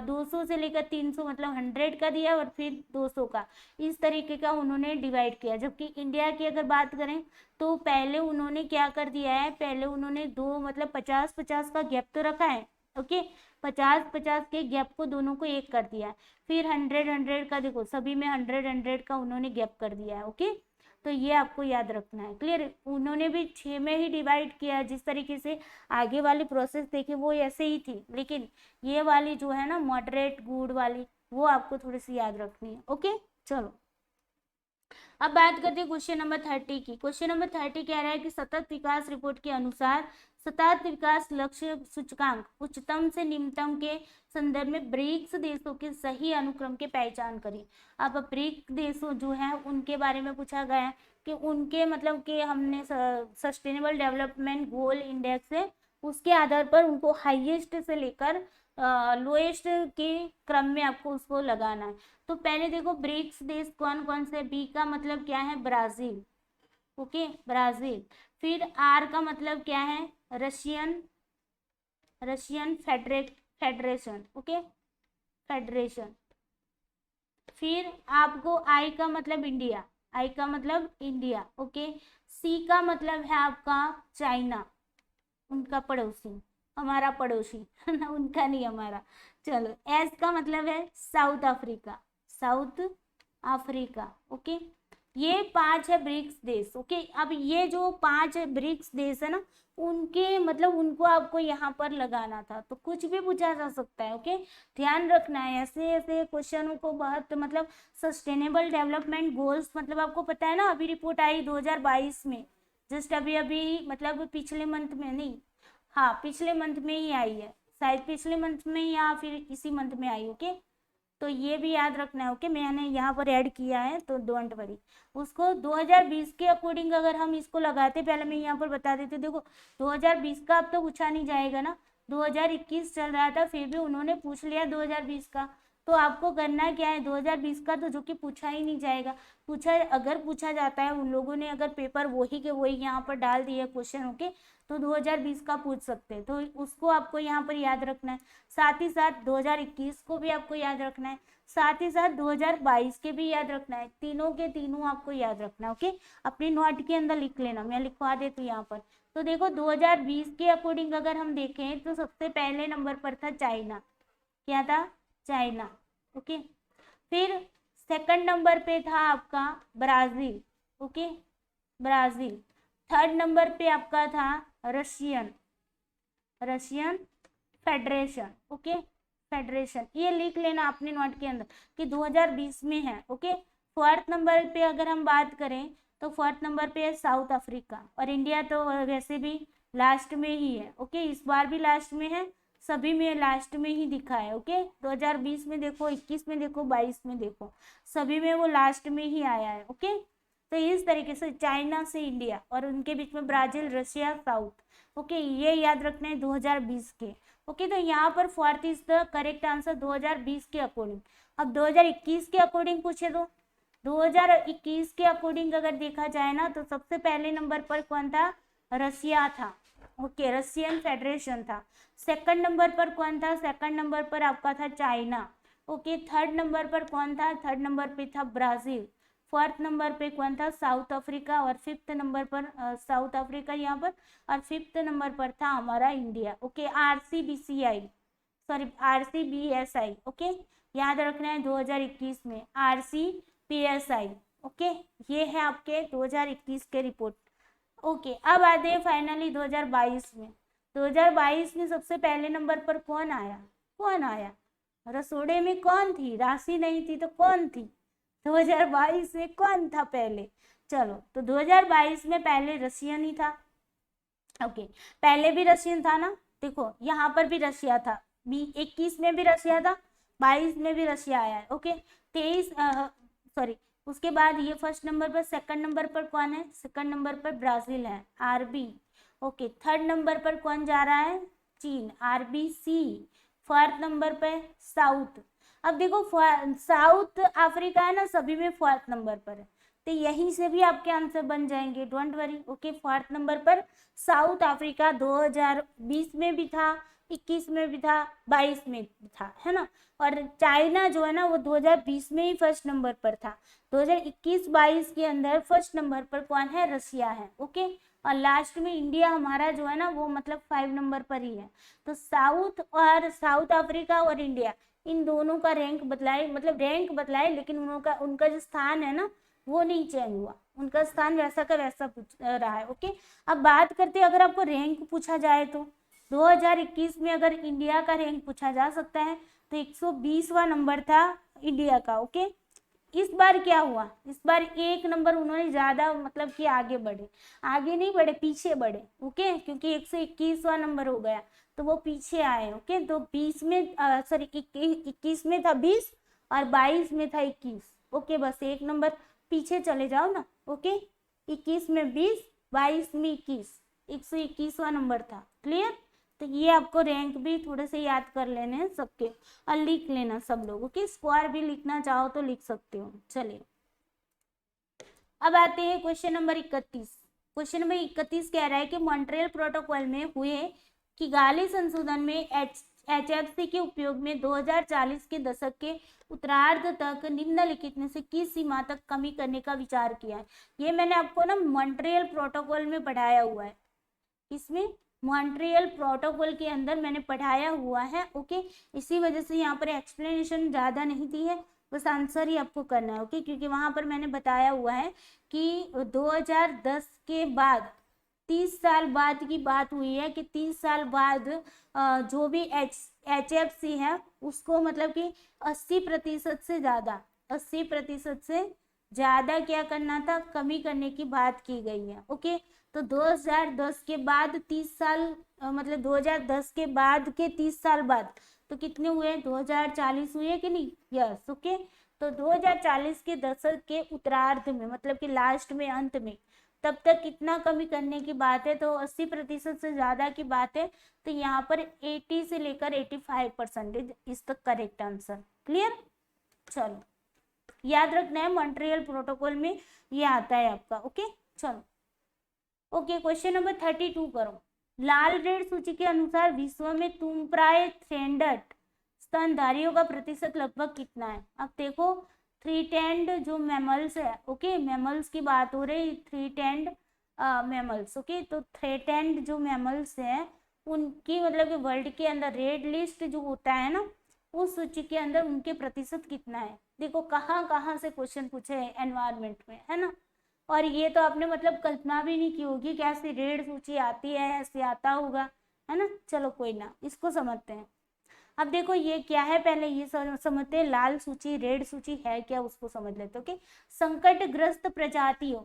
200 से लेकर 300 मतलब 100 का दिया, और फिर 200 का, इस तरीके का उन्होंने डिवाइड किया। जबकि इंडिया की अगर बात करें तो पहले उन्होंने क्या कर दिया है, पहले उन्होंने दो मतलब 50-50 का गैप तो रखा है, ओके। 50-50 के गैप को दोनों को एक कर दिया है। फिर 100-100 का देखो, सभी में 100-100 का उन्होंने गैप कर दिया है, ओके। तो ये आपको याद रखना है, क्लियर। उन्होंने भी 6 में ही डिवाइड किया, जिस तरीके से आगे वाली प्रोसेस देखी वो ऐसे ही थी, लेकिन ये वाली जो है ना मॉडरेट गुड वाली, वो आपको थोड़ी सी याद रखनी है, ओके। चलो, अब बात करते हैं क्वेश्चन नंबर 30 की। क्वेश्चन नंबर 30 कह रहा है कि सतत विकास रिपोर्ट के अनुसार सतत विकास लक्ष्य सूचकांक उच्चतम से निम्नतम के संदर्भ में ब्रिक्स देशों के सही अनुक्रम की पहचान करें। अब ब्रिक्स देशों जो है उनके बारे में पूछा गया है कि उनके मतलब कि हमने सस्टेनेबल डेवलपमेंट गोल इंडेक्स है, उसके आधार पर उनको हाईएस्ट से लेकर लोएस्ट के क्रम में आपको उसको लगाना है। तो पहले देखो ब्रिक्स देश कौन कौन से, बी का मतलब क्या है, ब्राजील, ओके, ब्राजील। फिर आर का मतलब क्या है, Russian, Russian federation, okay, federation. फिर आपको आई का मतलब इंडिया, आई का मतलब इंडिया, ओके। सी का मतलब है आपका चाइना, उनका पड़ोसी, हमारा पड़ोसी है ना, उनका नहीं हमारा। चलो, एस का मतलब है south Africa, south Africa, okay. ये 5 है ब्रिक्स देश, ओके। अब ये जो 5 ब्रिक्स देश है ना, उनके मतलब उनको आपको यहाँ पर लगाना था, तो कुछ भी पूछा जा सकता है, ओके। ध्यान रखना है ऐसे ऐसे क्वेश्चनों को, बहुत मतलब सस्टेनेबल डेवलपमेंट गोल्स, मतलब आपको पता है ना, अभी रिपोर्ट आई 2022 में, जस्ट अभी अभी मतलब पिछले मंथ में नहीं, हाँ पिछले मंथ में ही आई है, शायद पिछले मंथ में या फिर इसी मंथ में आई, ओके। तो ये भी याद रखना है, ओके। मैंने यहाँ पर ऐड किया है, तो डोंट वरी। उसको 2020 के अकॉर्डिंग अगर हम इसको लगाते, पहले मैं यहाँ पर बता देती, देखो 2020 का अब तो पूछा नहीं जाएगा ना, 2021 चल रहा था, फिर भी उन्होंने पूछ लिया 2020 का। तो आपको करना क्या है, 2020 का तो जो कि पूछा ही नहीं जाएगा, अगर पूछा जाता है, उन लोगों ने अगर पेपर वही के वही यहाँ पर डाल दिए क्वेश्चन, ओके, तो 2020 का पूछ सकते हैं, तो उसको आपको यहाँ पर याद रखना है। साथ ही साथ 2021 को भी आपको याद रखना है, साथ ही साथ 2022 के भी याद रखना है, तीनों के तीनों आपको याद रखना है, ओके। अपनी नोट के अंदर लिख लेना, मैं लिखवा देती हूँ यहाँ पर। तो देखो 2020 के अकॉर्डिंग अगर हम देखें तो सबसे पहले नंबर पर था चाइना, क्या था, चाइना, ओके। फिर सेकंड नंबर पे था आपका Brazil, okay, Brazil. Third number पे आपका था Russian, Russian federation, okay, federation. ये लिख लेना अपने नोट के अंदर कि 2020 में है, ओके। फोर्थ नंबर पे अगर हम बात करें तो फोर्थ नंबर पे है साउथ अफ्रीका, और इंडिया तो वैसे भी लास्ट में ही है, ओके, इस बार भी लास्ट में है, सभी में लास्ट में ही दिखा है, ओके। 2020 में देखो, 21 में देखो, 22 में देखो, सभी में वो लास्ट में ही आया है, ओके। तो इस तरीके से चाइना से इंडिया और उनके बीच में ब्राजील, रशिया, साउथ, ओके, ये याद रखना है 2020 के, ओके। तो यहाँ पर fourth is the correct answer 2020 के अकॉर्डिंग। अब 2021 के अकॉर्डिंग पूछे तो 2021 के अकॉर्डिंग अगर देखा जाए ना, तो सबसे पहले नंबर पर कौन था, रसिया था, ओके, रशियन फेडरेशन था। सेकंड नंबर पर कौन था, सेकंड नंबर पर आपका था चाइना। ओके, थर्ड नंबर पर कौन था? थर्ड नंबर पे था ब्राजील। फोर्थ नंबर पे कौन था? South Africa. और फिफ्थ नंबर पर साउथ अफ्रीका यहाँ पर, और फिफ्थ नंबर पर था हमारा India. Okay, RCBCI, sorry RCBSI। Okay, याद रखना है 2021 में RCBSI। ओके, ये है आपके 2021 के रिपोर्ट। ओके, अब आते हैं फाइनली 2022 में। 2022 में सबसे पहले नंबर पर कौन आया? कौन आया? रसोड़े में कौन थी? राशि नहीं थी तो कौन थी? 2022 में कौन था पहले? चलो, तो 2022 में पहले रशियन ही था। ओके, पहले भी रशियन था ना, देखो यहाँ पर भी रशिया था, 21 में भी रशिया था, 22 में भी रशिया आया है। ओके, 23 सॉरी, उसके बाद ये फर्स्ट नंबर पर, सेकंड नंबर पर कौन है? सेकंड नंबर पर ब्राजील है, RB। ओके, थर्ड नंबर पर कौन जा रहा है? चीन, RBC। फोर्थ नंबर पे साउथ। अब देखो साउथ अफ्रीका है ना, सभी में फोर्थ नंबर पर है, तो यहीं से भी आपके आंसर बन जाएंगे, don't worry. Okay, fourth number पर साउथ अफ्रीका 2020 में भी था, 21 में भी था, 22 में भी था, है ना। और चाइना जो है ना वो 2020 में ही फर्स्ट नंबर पर था। 2021-22 के अंदर फर्स्ट नंबर पर कौन है? रशिया है। ओके, और लास्ट में इंडिया हमारा जो है ना वो मतलब 5 नंबर पर ही है। तो साउथ अफ्रीका और इंडिया, इन दोनों का रैंक बदलाए, मतलब रैंक बदलाए, लेकिन उनका जो स्थान है ना वो नहीं चेंज हुआ, उनका स्थान वैसा का वैसा रहा है। ओके, अब बात करते हैं, अगर आपको रैंक पूछा जाए तो 2021 में अगर इंडिया का रैंक पूछा जा सकता है तो 120वां नंबर था इंडिया का। ओके, इस बार क्या हुआ? इस बार एक नंबर उन्होंने ज्यादा मतलब कि आगे बढ़े, आगे नहीं बढ़े, पीछे बढ़े। ओके, क्योंकि 121वां नंबर हो गया तो वो पीछे आए। ओके, तो 20 में सॉरी 21 में था 20 और 22 में था 21। ओके, बस एक नंबर पीछे चले जाओ ना। ओके, 21 में 20, 22 में 21, 121वां नंबर था। क्लियर? तो ये आपको रैंक भी थोड़े से याद कर लेने हैं सबके, और लिख लेना सब लोग। ओके, स्क्वायर भी लिखना चाहो तो लिख सकते हो। चलिए, अब आते हैं क्वेश्चन नंबर 31। क्वेश्चन नंबर 31 कह रहा है कि मॉन्ट्रियल प्रोटोकॉल में हुए किगाली संशोधन में HFC के उपयोग में 2040 के दशक के उत्तरार्ध तक निम्नलिखित में से किस सीमा तक कमी करने का विचार किया है? ये मैंने आपको ना मॉन्ट्रियल प्रोटोकॉल में पढ़ाया हुआ है, इसमें मॉन्ट्रियल प्रोटोकॉल के अंदर मैंने पढ़ाया हुआ है। ओके, इसी वजह से यहाँ पर एक्सप्लेनेशन ज़्यादा नहीं दी है, बस आंसर ही आपको करना है। ओके, क्योंकि वहाँ पर मैंने बताया हुआ है कि 2010 के बाद 30 साल बाद की बात हुई है कि 30 साल बाद जो भी HFC है उसको मतलब कि 80% से ज़्यादा, 80% से ज़्यादा क्या करना था? कमी करने की बात की गई है। ओके, तो 2010 के बाद 30 साल मतलब 2010 के बाद के 30 साल बाद तो कितने हुए? 2040 हुए कि नहीं? यस। ओके, तो 2040 के दशक के उत्तरार्ध में मतलब कि लास्ट में, अंत में, तब तक कितना कमी करने की बात है? तो 80% से ज्यादा की बात है। तो यहाँ पर 80 से लेकर 85% is the correct answer. Clear? चलो, याद रखना है मॉन्ट्रियल प्रोटोकॉल में ये आता है आपका। ओके, चलो। ओके, क्वेश्चन नंबर 32 करो। लाल रेड सूची के अनुसार विश्व में तुमप्राय थ्रेंडड स्तनधारियों का प्रतिशत लगभग कितना है? अब देखो, थ्री टेंड जो मैमल्स है, ओके, मैमल्स की बात हो रही, थ्री टेंड मैमल्स। ओके, तो थ्रेटेंड जो मैमल्स हैं उनकी मतलब कि वर्ल्ड के अंदर रेड लिस्ट जो होता है ना, उस सूची के अंदर उनके प्रतिशत कितना है? देखो कहाँ कहाँ से क्वेश्चन पूछे हैं एनवायरमेंट में, है ना। और ये तो आपने मतलब कल्पना भी नहीं की होगी कि ऐसी रेड सूची आती है, ऐसे आता होगा, है ना। चलो कोई ना, इसको समझते हैं। अब देखो ये क्या है, पहले ये समझते हैं लाल सूची रेड सूची है क्या, उसको समझ लेते। ओके, संकटग्रस्त प्रजातियों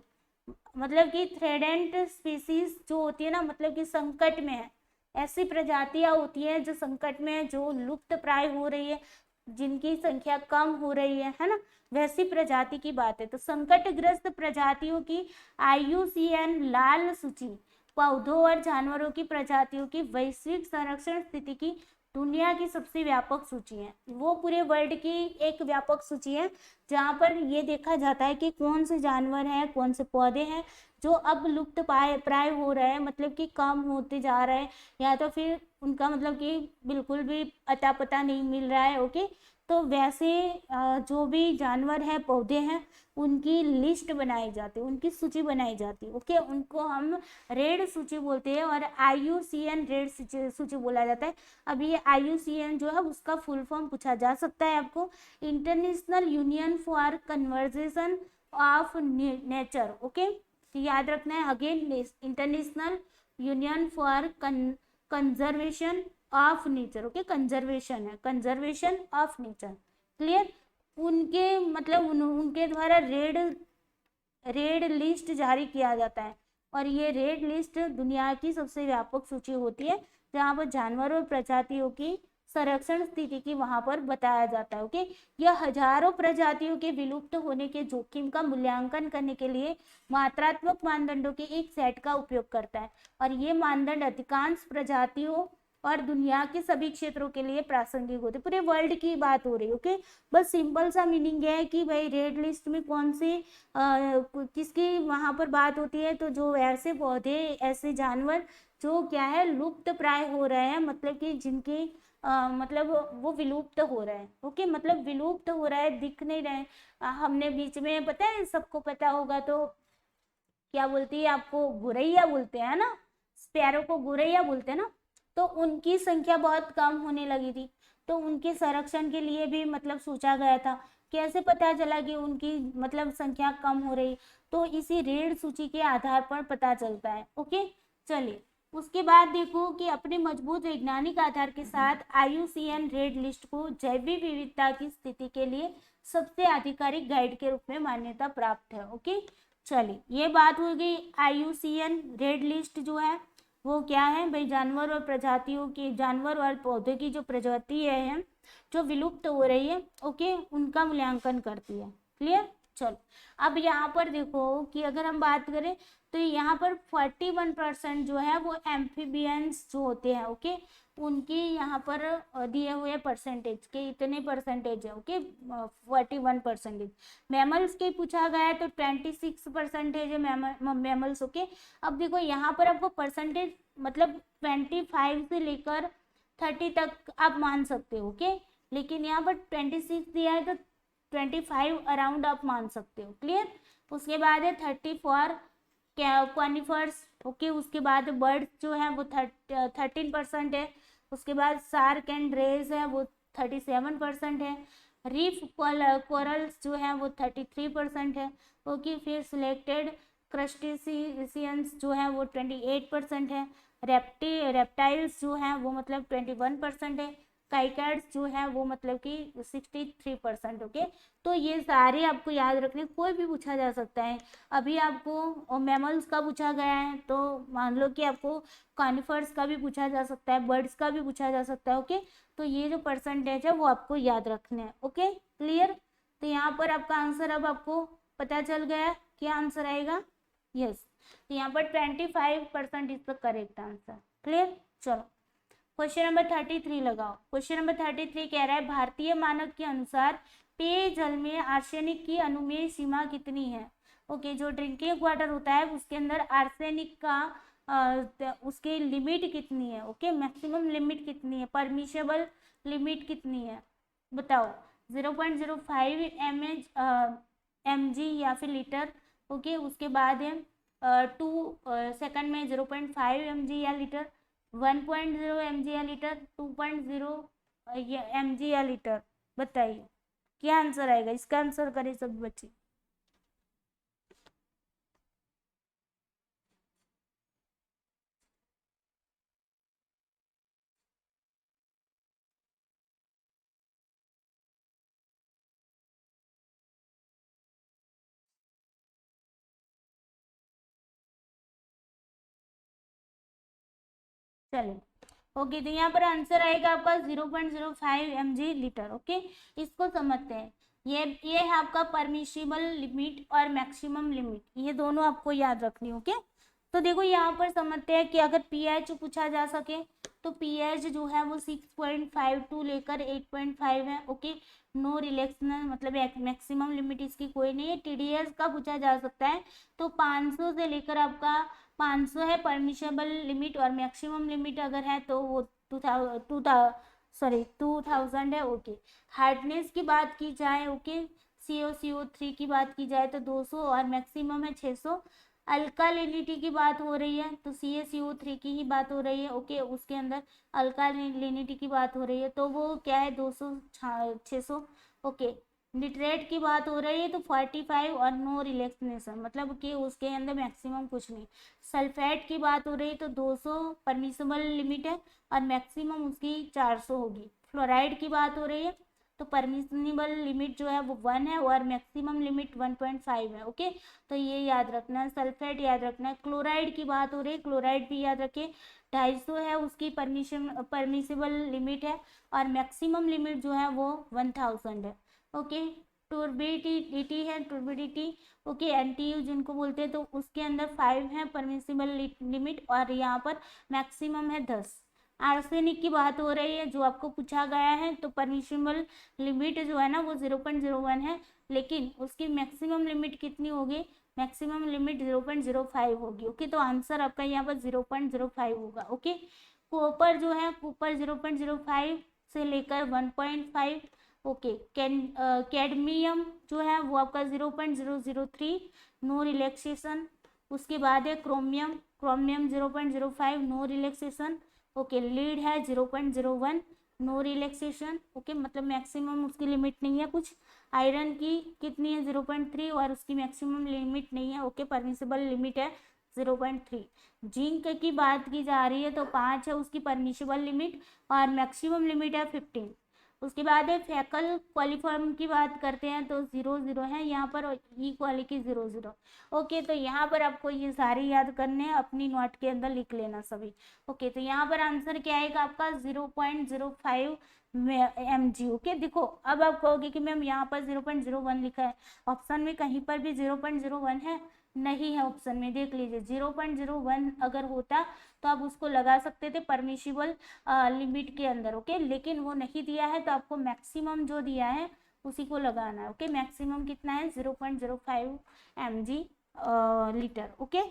मतलब कि थ्रेडेंट स्पीसीज जो होती है ना, मतलब कि संकट में है, ऐसी प्रजातियां होती हैं जो संकट में है, जो लुप्त प्राय हो रही है, जिनकी संख्या कम हो रही है ना, वैसी प्रजाति की बात है। तो संकटग्रस्त प्रजातियों की IUCN लाल सूची पौधों और जानवरों की प्रजातियों की वैश्विक संरक्षण स्थिति की दुनिया की सबसे व्यापक सूची है। वो पूरे वर्ल्ड की एक व्यापक सूची है जहाँ पर ये देखा जाता है कि कौन से जानवर हैं, कौन से पौधे हैं जो अब लुप्त प्राय हो रहे हैं, मतलब कि कम होते जा रहे हैं, या तो फिर उनका मतलब कि बिल्कुल भी अता पता नहीं मिल रहा है। ओके, तो वैसे जो भी जानवर है, पौधे हैं, उनकी लिस्ट बनाई जाती है, उनकी सूची बनाई जाती है। ओके, उनको हम रेड सूची बोलते हैं और IUCN रेड सूची बोला जाता है। अब ये IUCN जो है उसका फुल फॉर्म पूछा जा सकता है आपको, international union for conversation of nature. Okay, याद रखना है again, international union for conservation of nature. Okay, conservation है, कंजर्वेशन ऑफ नेचर, क्लियर। उनके मतलब उनके द्वारा रेड लिस्ट जारी किया जाता है और ये रेड लिस्ट दुनिया की सबसे व्यापक सूची होती है जहाँ पर जानवर और प्रजातियों की संरक्षण स्थिति की वहां पर बताया जाता है। ओके, यह हजारों प्रजातियों के विलुप्त होने के जोखिम का मूल्यांकन करने के लिए मात्रात्मक मानदंडों के एक सेट का उपयोग करता है और ये मानदंड अधिकांश प्रजातियों और दुनिया के सभी क्षेत्रों के लिए प्रासंगिक होते, पूरे वर्ल्ड की बात हो रही है। ओके, बस सिंपल सा मीनिंग है कि भाई रेड लिस्ट में कौन से किसकी वहां पर बात होती है, तो जो ऐसे पौधे, ऐसे जानवर जो क्या है लुप्त प्राय हो रहे हैं, मतलब कि जिनकी मतलब वो विलुप्त हो रहे हैं। ओके, मतलब विलुप्त हो रहा है, दिख नहीं रहे। हमने बीच में पता है, सबको पता होगा, तो क्या बोलती है आपको, गोरैया बोलते हैं ना, स्पैरो को गोरैया बोलते हैं ना, तो उनकी संख्या बहुत कम होने लगी थी, तो उनके संरक्षण के लिए भी मतलब सोचा गया था। कैसे पता चला कि उनकी मतलब संख्या कम हो रही, तो इसी रेड सूची के आधार पर पता चलता है। ओके, चलिए उसके बाद देखो कि अपने मजबूत वैज्ञानिक आधार के साथ IUCN रेड लिस्ट को जैव विविधता की स्थिति के लिए सबसे आधिकारिक गाइड के रूप में मान्यता प्राप्त है। ओके, चलिए ये बात हो गई। IUCN रेड लिस्ट जो है वो क्या है भाई, जानवर और प्रजातियों की, जानवर और पौधे की जो प्रजाति है जो विलुप्त हो रही है, ओके, उनका मूल्यांकन करती है। क्लियर, चलो अब यहाँ पर देखो कि अगर हम बात करें तो यहाँ पर 41% जो है वो एम्फीबियंस जो होते हैं, ओके, उनकी यहाँ पर दिए हुए परसेंटेज के इतने परसेंटेज है। ओके, 41%। मैमल्स के पूछा गया है तो 26% है मैमल्स। ओके, अब देखो यहाँ पर आपको परसेंटेज मतलब 25 से लेकर 30 तक आप मान सकते हो। ओके, लेकिन यहाँ पर 26 दिया है तो 25 अराउंड आप मान सकते हो। क्लियर, उसके बाद है 30 फॉर कॉनिफर्स। ओके, उसके बाद बर्ड्स जो है वो 13% है। उसके बाद शार्क एंड रेज है वो 37% है। रीफ कोरल्स जो है वो 33% है। ओके, फिर सिलेक्टेड क्रस्टेशियंस जो है वो 28% है। रेप्टाइल्स जो है वो मतलब 21% है। काइकैड्स जो है वो मतलब कि 63%। ओके, तो ये सारे आपको याद रखने, कोई भी पूछा जा सकता है। अभी आपको मैमल्स का पूछा गया है तो मान लो कि आपको कॉनिफर्स का भी पूछा जा सकता है, बर्ड्स का भी पूछा जा सकता है। ओके, तो ये जो परसेंटेज है वो आपको याद रखने हैं। ओके, क्लियर, तो यहाँ पर आपका आंसर अब आपको पता चल गया क्या आंसर आएगा। यस, तो यहाँ पर 25% is the correct answer. Clear, चलो क्वेश्चन नंबर 33 लगाओ। क्वेश्चन नंबर 33 कह रहा है भारतीय मानक के अनुसार पेयजल में आर्सेनिक की अनुमेय सीमा कितनी है। ओके, जो ड्रिंकिंग वाटर होता है उसके अंदर आर्सेनिक का उसकी लिमिट कितनी है। ओके, मैक्सिमम लिमिट कितनी है, परमिशेबल लिमिट कितनी है बताओ। 0.05 mg या फिर लीटर। ओके, उसके बाद है 2 सेकंड में 0.5 mg या लीटर, 1.0 mg या लीटर, 2.0 mg या लीटर। बताइए क्या आंसर आएगा, इसका आंसर करें सब बच्चे। चलिए, ओके, तो यहाँ पर आंसर आएगा आपका 0.05 mg लीटर। ओके, इसको समझते हैं। ये है आपका परमिशिबल लिमिट और मैक्सिमम लिमिट, ये दोनों आपको याद रखनी। ओके, तो देखो यहाँ पर समझते हैं कि अगर पीएच पूछा जा सके तो पीएच जो है वो 6.52 लेकर 8.5 है। ओके, नो रिलैक्सन मतलब मैक्सिमम लिमिट इसकी कोई नहीं है। टीडीएस का पूछा जा सकता है तो 500 से लेकर आपका 500 है परमिशेबल लिमिट और मैक्सिमम लिमिट अगर है तो वो सॉरी 2000 है। ओके, हार्डनेस की बात की जाए, ओके, CO3 की बात की जाए तो 200 और मैक्सिमम है 600। अल्कालिनिटी की बात हो रही है तो CaCO3 की ही बात हो रही है। ओके, उसके अंदर अल्कालिनिटी की बात हो रही है तो वो क्या है 200 600। ओके, निट्रेट की बात हो रही है तो 45 और नो रिलैक्सेशन, मतलब कि उसके अंदर मैक्सिमम कुछ नहीं। सल्फेट की बात हो रही है तो 200 परमिसिबल लिमिट है और मैक्सिमम उसकी 400 होगी। फ्लोराइड की बात हो रही है तो परमिसिबल लिमिट जो है वो 1 है और मैक्सिमम लिमिट 1.5 है। ओके, तो ये याद रखना है। सल्फेट याद रखना है। क्लोराइड की बात हो रही है, क्लोराइड भी याद रखिए 250 है उसकी परमिसिबल लिमिट है और मैक्सिमम लिमिट जो है वो 1000 है। ओके, टुर्बिडिटी है, टुर्बिडिटी, ओके, NTU जिनको बोलते हैं तो उसके अंदर 5 है परमिसिबल लिमिट और यहाँ पर मैक्सिमम है 10। आर्सेनिक की बात हो रही है जो आपको पूछा गया है तो परमिसिबल लिमिट जो है ना वो 0.01 है, लेकिन उसकी मैक्सिमम लिमिट कितनी होगी, मैक्सिमम लिमिट 0.05 होगी। ओके, तो आंसर आपका यहाँ पर 0.05 होगा। ओके, कॉपर जो है, कॉपर 0.05 से लेकर 1.5। ओके, कैडमियम जो है वो आपका 0.003, नो रिलैक्सेशन। उसके बाद है chromium, chromium 0.05, no relaxation. Okay, lead है 0.01, नो रिलैक्सेशन। ओके, मतलब मैक्सिमम उसकी लिमिट नहीं है कुछ। आयरन की कितनी है 0.3 और उसकी मैक्सिमम लिमिट नहीं है। ओके, परमिसिबल लिमिट है 0.3। जिंक की बात की जा रही है तो 5 है उसकी परमिसिबल लिमिट और मैक्सिमम लिमिट है 15। उसके बाद है फैकल क्वालिफॉर्म की बात करते हैं तो 0 है यहाँ पर और ई क्वाली की 0 ओके, तो यहाँ पर आपको ये सारे याद करने हैं, अपनी नोट के अंदर लिख लेना सभी। ओके, तो यहाँ पर आंसर क्या आएगा आपका 0.05 mg। ओके, देखो अब आप कहोगे कि मैम यहाँ पर 0.01 लिखा है, ऑप्शन में कहीं पर भी 0.01 है नहीं है। ऑप्शन में देख लीजिए 0.01 अगर होता तो आप उसको लगा सकते थे परमिशिबल लिमिट के अंदर। ओके, लेकिन वो नहीं दिया है तो आपको मैक्सिमम जो दिया है उसी को लगाना है। ओके, मैक्सिमम कितना है 0.05 mg लीटर। Okay,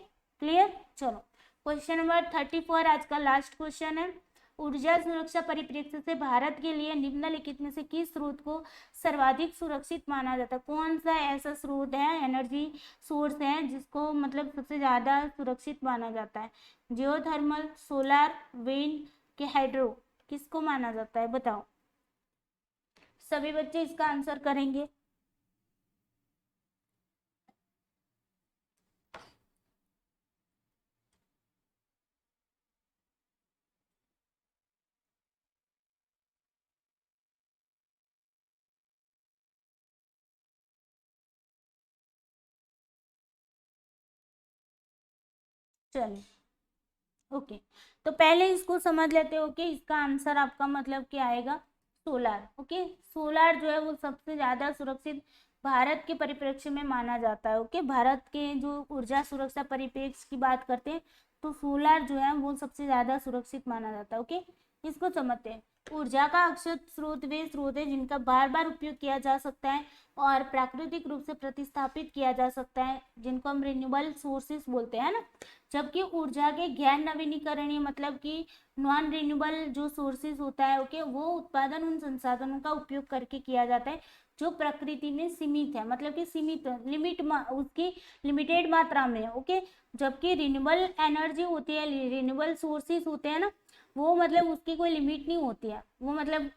clear. चलो क्वेश्चन नंबर 34 आज का लास्ट क्वेश्चन है। ऊर्जा सुरक्षा परिप्रेक्ष्य से भारत के लिए निम्नलिखित में से किस स्रोत को सर्वाधिक सुरक्षित माना जाता है? कौन सा ऐसा स्रोत है, एनर्जी सोर्स है जिसको मतलब सबसे ज्यादा सुरक्षित माना जाता है? जियोथर्मल, सोलर, विंड के हाइड्रो, किसको माना जाता है बताओ? सभी बच्चे इसका आंसर करेंगे। चलिए, ओके, तो पहले इसको समझ लेते हो कि इसका आंसर आपका मतलब क्या आएगा, सोलार। ओके, सोलार जो है वो सबसे ज्यादा सुरक्षित भारत के परिप्रेक्ष्य में माना जाता है। ओके, भारत के जो ऊर्जा सुरक्षा परिप्रेक्ष्य की बात करते हैं तो सोलार जो है वो सबसे ज्यादा सुरक्षित माना जाता है। ओके, इसको समझते हैं। ऊर्जा का अक्षय स्रोत वे स्रोत है जिनका बार बार उपयोग किया जा सकता है और प्राकृतिक रूप से प्रतिस्थापित किया जा सकता है, जिनको हम रिन्यूएबल सोर्सेस बोलते हैं ना। जबकि ऊर्जा के गैर नवीनीकरणीय मतलब कि नॉन रिन्यूएबल जो सोर्सेज होता है, ओके, वो उत्पादन उन संसाधनों का उपयोग करके किया जाता है जो प्रकृति में सीमित है, मतलब कि सीमित लिमिट उसकी लिमिटेड मात्रा में है। ओके, जबकि रिन्यूएबल एनर्जी होती है, रिन्यूएबल सोर्सेज होते हैं ना, वो मतलब उसकी कोई लिमिट नहीं होती है। वो मतलब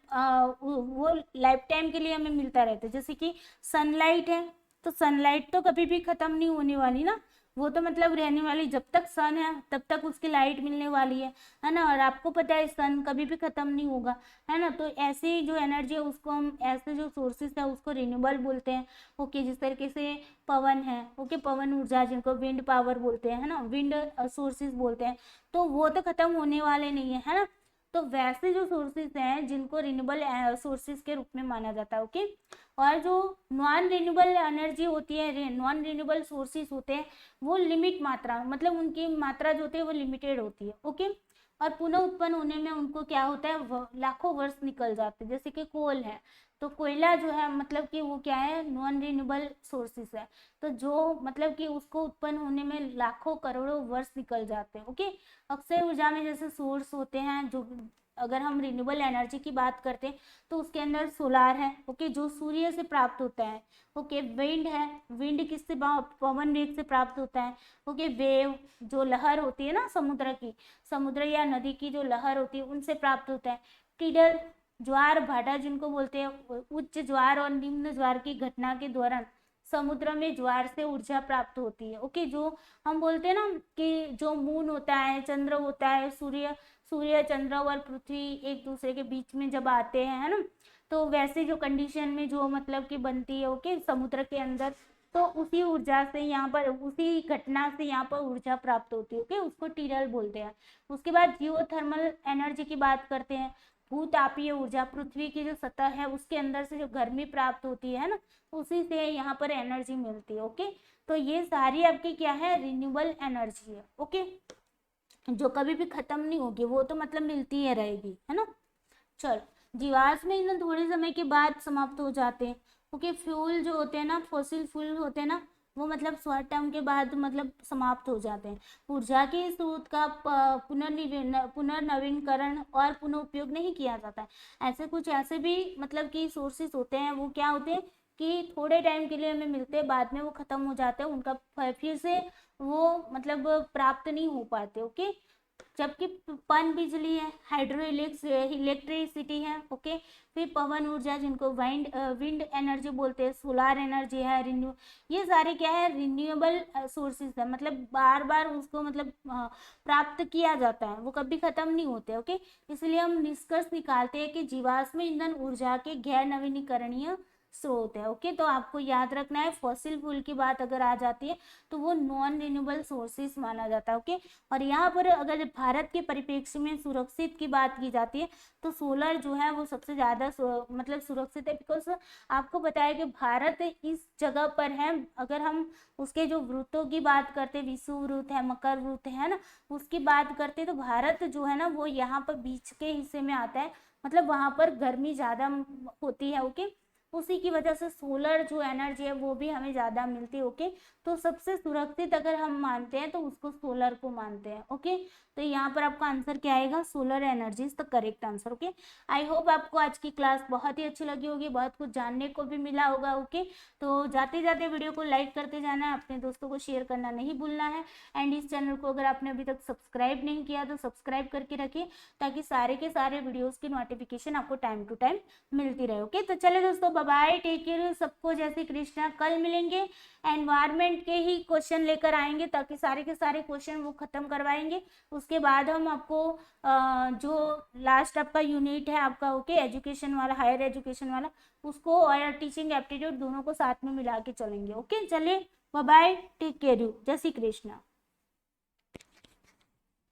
वो लाइफ टाइम के लिए हमें मिलता रहता है। जैसे कि सनलाइट है तो सनलाइट तो कभी भी खत्म नहीं होने वाली ना, वो तो मतलब रहने वाली, जब तक सन है तब तक उसकी लाइट मिलने वाली है ना। और आपको पता है सन कभी भी खत्म नहीं होगा, है ना। तो ऐसी जो एनर्जी है उसको हम, ऐसे जो सोर्सेस है उसको रिन्यूएबल बोलते हैं। ओके, जिस तरीके से पवन है, ओके, पवन ऊर्जा जिनको विंड पावर बोलते हैं, है ना, विंड सोर्सेस बोलते हैं, तो वो तो खत्म होने वाले नहीं है ना। तो वैसे जो सोर्सेज हैं जिनको रिन्यूएबल सोर्सेज के रूप में माना जाता है। ओके, और जो नॉन रिन्यूएबल एनर्जी होती है, नॉन रिन्यूएबल सोर्सेज होते हैं, वो लिमिट मात्रा, मतलब उनकी मात्रा जो होती है वो लिमिटेड होती है। ओके, और पुनः उत्पन्न होने में उनको क्या होता है, लाखों वर्ष निकल जाते हैं। जैसे कि कोल है तो कोयला जो है मतलब कि वो क्या है, नॉन रिन्यूएबल सोर्सेस है, तो जो मतलब कि उसको उत्पन्न होने में लाखों करोड़ों वर्ष निकल जाते हैं। ओके, अक्षय ऊर्जा में जैसे सोर्स होते हैं जो अगर हम रिन्यूएबल एनर्जी की बात करते हैं तो उसके अंदर सोलार है, ओके, जो सूर्य से प्राप्त होता है, ओके, विंड है, विंड किससे, पवन वेग से प्राप्त होता है, ओके, वेव जो लहर होती है ना समुद्र की, समुद्र या नदी की जो लहर होती है उनसे प्राप्त होता है। टीडल ज्वार भाटा जिनको बोलते हैं, उच्च ज्वार और निम्न ज्वार की घटना के दौरान समुद्र में ज्वार से ऊर्जा प्राप्त होती है, ओके। जो हम बोलते हैं ना कि जो मून होता है, चंद्र होता है, सूर्य सूर्य चंद्र और पृथ्वी एक दूसरे के बीच में जब आते हैं, है ना, तो वैसे जो कंडीशन में जो मतलब कि बनती है, ओके, समुद्र के अंदर, तो उसी ऊर्जा से यहाँ पर, उसी घटना से यहाँ पर ऊर्जा प्राप्त होती है, ओके, उसको टीडल बोलते हैं। उसके बाद जियोथर्मल एनर्जी की बात करते हैं, भूतापीय ऊर्जा, पृथ्वी की जो सतह है उसके अंदर से जो गर्मी प्राप्त होती है ना, उसी से यहाँ पर एनर्जी मिलती है, ओके। तो ये सारी आपकी क्या है, रिन्यूएबल एनर्जी है, ओके, जो कभी भी खत्म नहीं होगी, वो तो मतलब मिलती है रहेगी, है ना। चल, जीवाश्म ईंधन थोड़े समय के बाद समाप्त हो जाते हैं, ओके। फ्यूल जो होते हैं ना, फॉसिल फ्यूल होते हैं ना, वो मतलब शॉर्ट टर्म के बाद मतलब समाप्त हो जाते हैं। ऊर्जा के स्रोत का पुनर्नवीनीकरण और पुनः उपयोग नहीं किया जाता है। ऐसे कुछ ऐसे भी मतलब कि सोर्सेस होते हैं, वो क्या होते हैं कि थोड़े टाइम के लिए हमें मिलते हैं, बाद में वो खत्म हो जाते हैं, उनका फिर से वो मतलब प्राप्त नहीं हो पाते, ओके। जबकि पन बिजली है, हाइड्रो इलेक्ट्रिसिटी है, ओके, फिर पवन ऊर्जा जिनको विंड एनर्जी बोलते हैं, सोलार एनर्जी है, ये सारे क्या है, रिन्यूएबल सोर्सेज है, मतलब बार बार उसको मतलब प्राप्त किया जाता है, वो कभी खत्म नहीं होते, ओके। इसलिए हम निष्कर्ष निकालते हैं कि जीवाश्म ईंधन ऊर्जा के गैर नवीनीकरणीय स्रोत है, ओके। तो आपको याद रखना है, फॉसिल फ्यूल की बात अगर आ जाती है तो वो नॉन रिन्यूएबल सोर्सेस माना जाता है, ओके। और यहाँ पर अगर भारत के परिप्रेक्ष्य में सुरक्षित की बात की जाती है तो सोलर जो है वो सबसे ज़्यादा मतलब सुरक्षित है, बिकॉज आपको बताया कि भारत इस जगह पर है। अगर हम उसके जो वृत्तों की बात करते, विषुव वृत्त है, मकर वृत्त है ना, उसकी बात करते तो भारत जो है ना वो यहाँ पर बीच के हिस्से में आता है, मतलब वहाँ पर गर्मी ज़्यादा होती है, ओके। उसी की वजह से सोलर जो एनर्जी है वो भी हमें ज़्यादा मिलती है, ओके। तो सबसे सुरक्षित अगर हम मानते हैं तो उसको सोलर को मानते हैं, ओके। तो यहाँ पर आपका आंसर क्या आएगा, solar energy is the correct answer, okay. I hope आपको आज की क्लास बहुत ही अच्छी लगी होगी, बहुत कुछ जानने को भी मिला होगा, ओके। तो जाते जाते वीडियो को लाइक करते जाना है, अपने दोस्तों को शेयर करना नहीं भूलना है, एंड इस चैनल को अगर आपने अभी तक सब्सक्राइब नहीं किया तो सब्सक्राइब करके रखिए, ताकि सारे के सारे वीडियोज़ की नोटिफिकेशन आपको टाइम टू टाइम मिलती रहे, ओके। तो चले दोस्तों, बाय बाय, टेक केयर, सबको जय श्री कृष्णा। कल मिलेंगे, एनवायरमेंट के ही क्वेश्चन लेकर आएंगे, ताकि सारे के सारे क्वेश्चन वो खत्म करवाएंगे। उसके बाद हम आपको जो लास्ट आपका यूनिट है आपका, ओके, एजुकेशन वाला, हायर एजुकेशन वाला, उसको और टीचिंग एप्टीट्यूड दोनों को साथ में मिला के चलेंगे, ओके। चलिए, bye bye, take care you, जय श्री कृष्णा।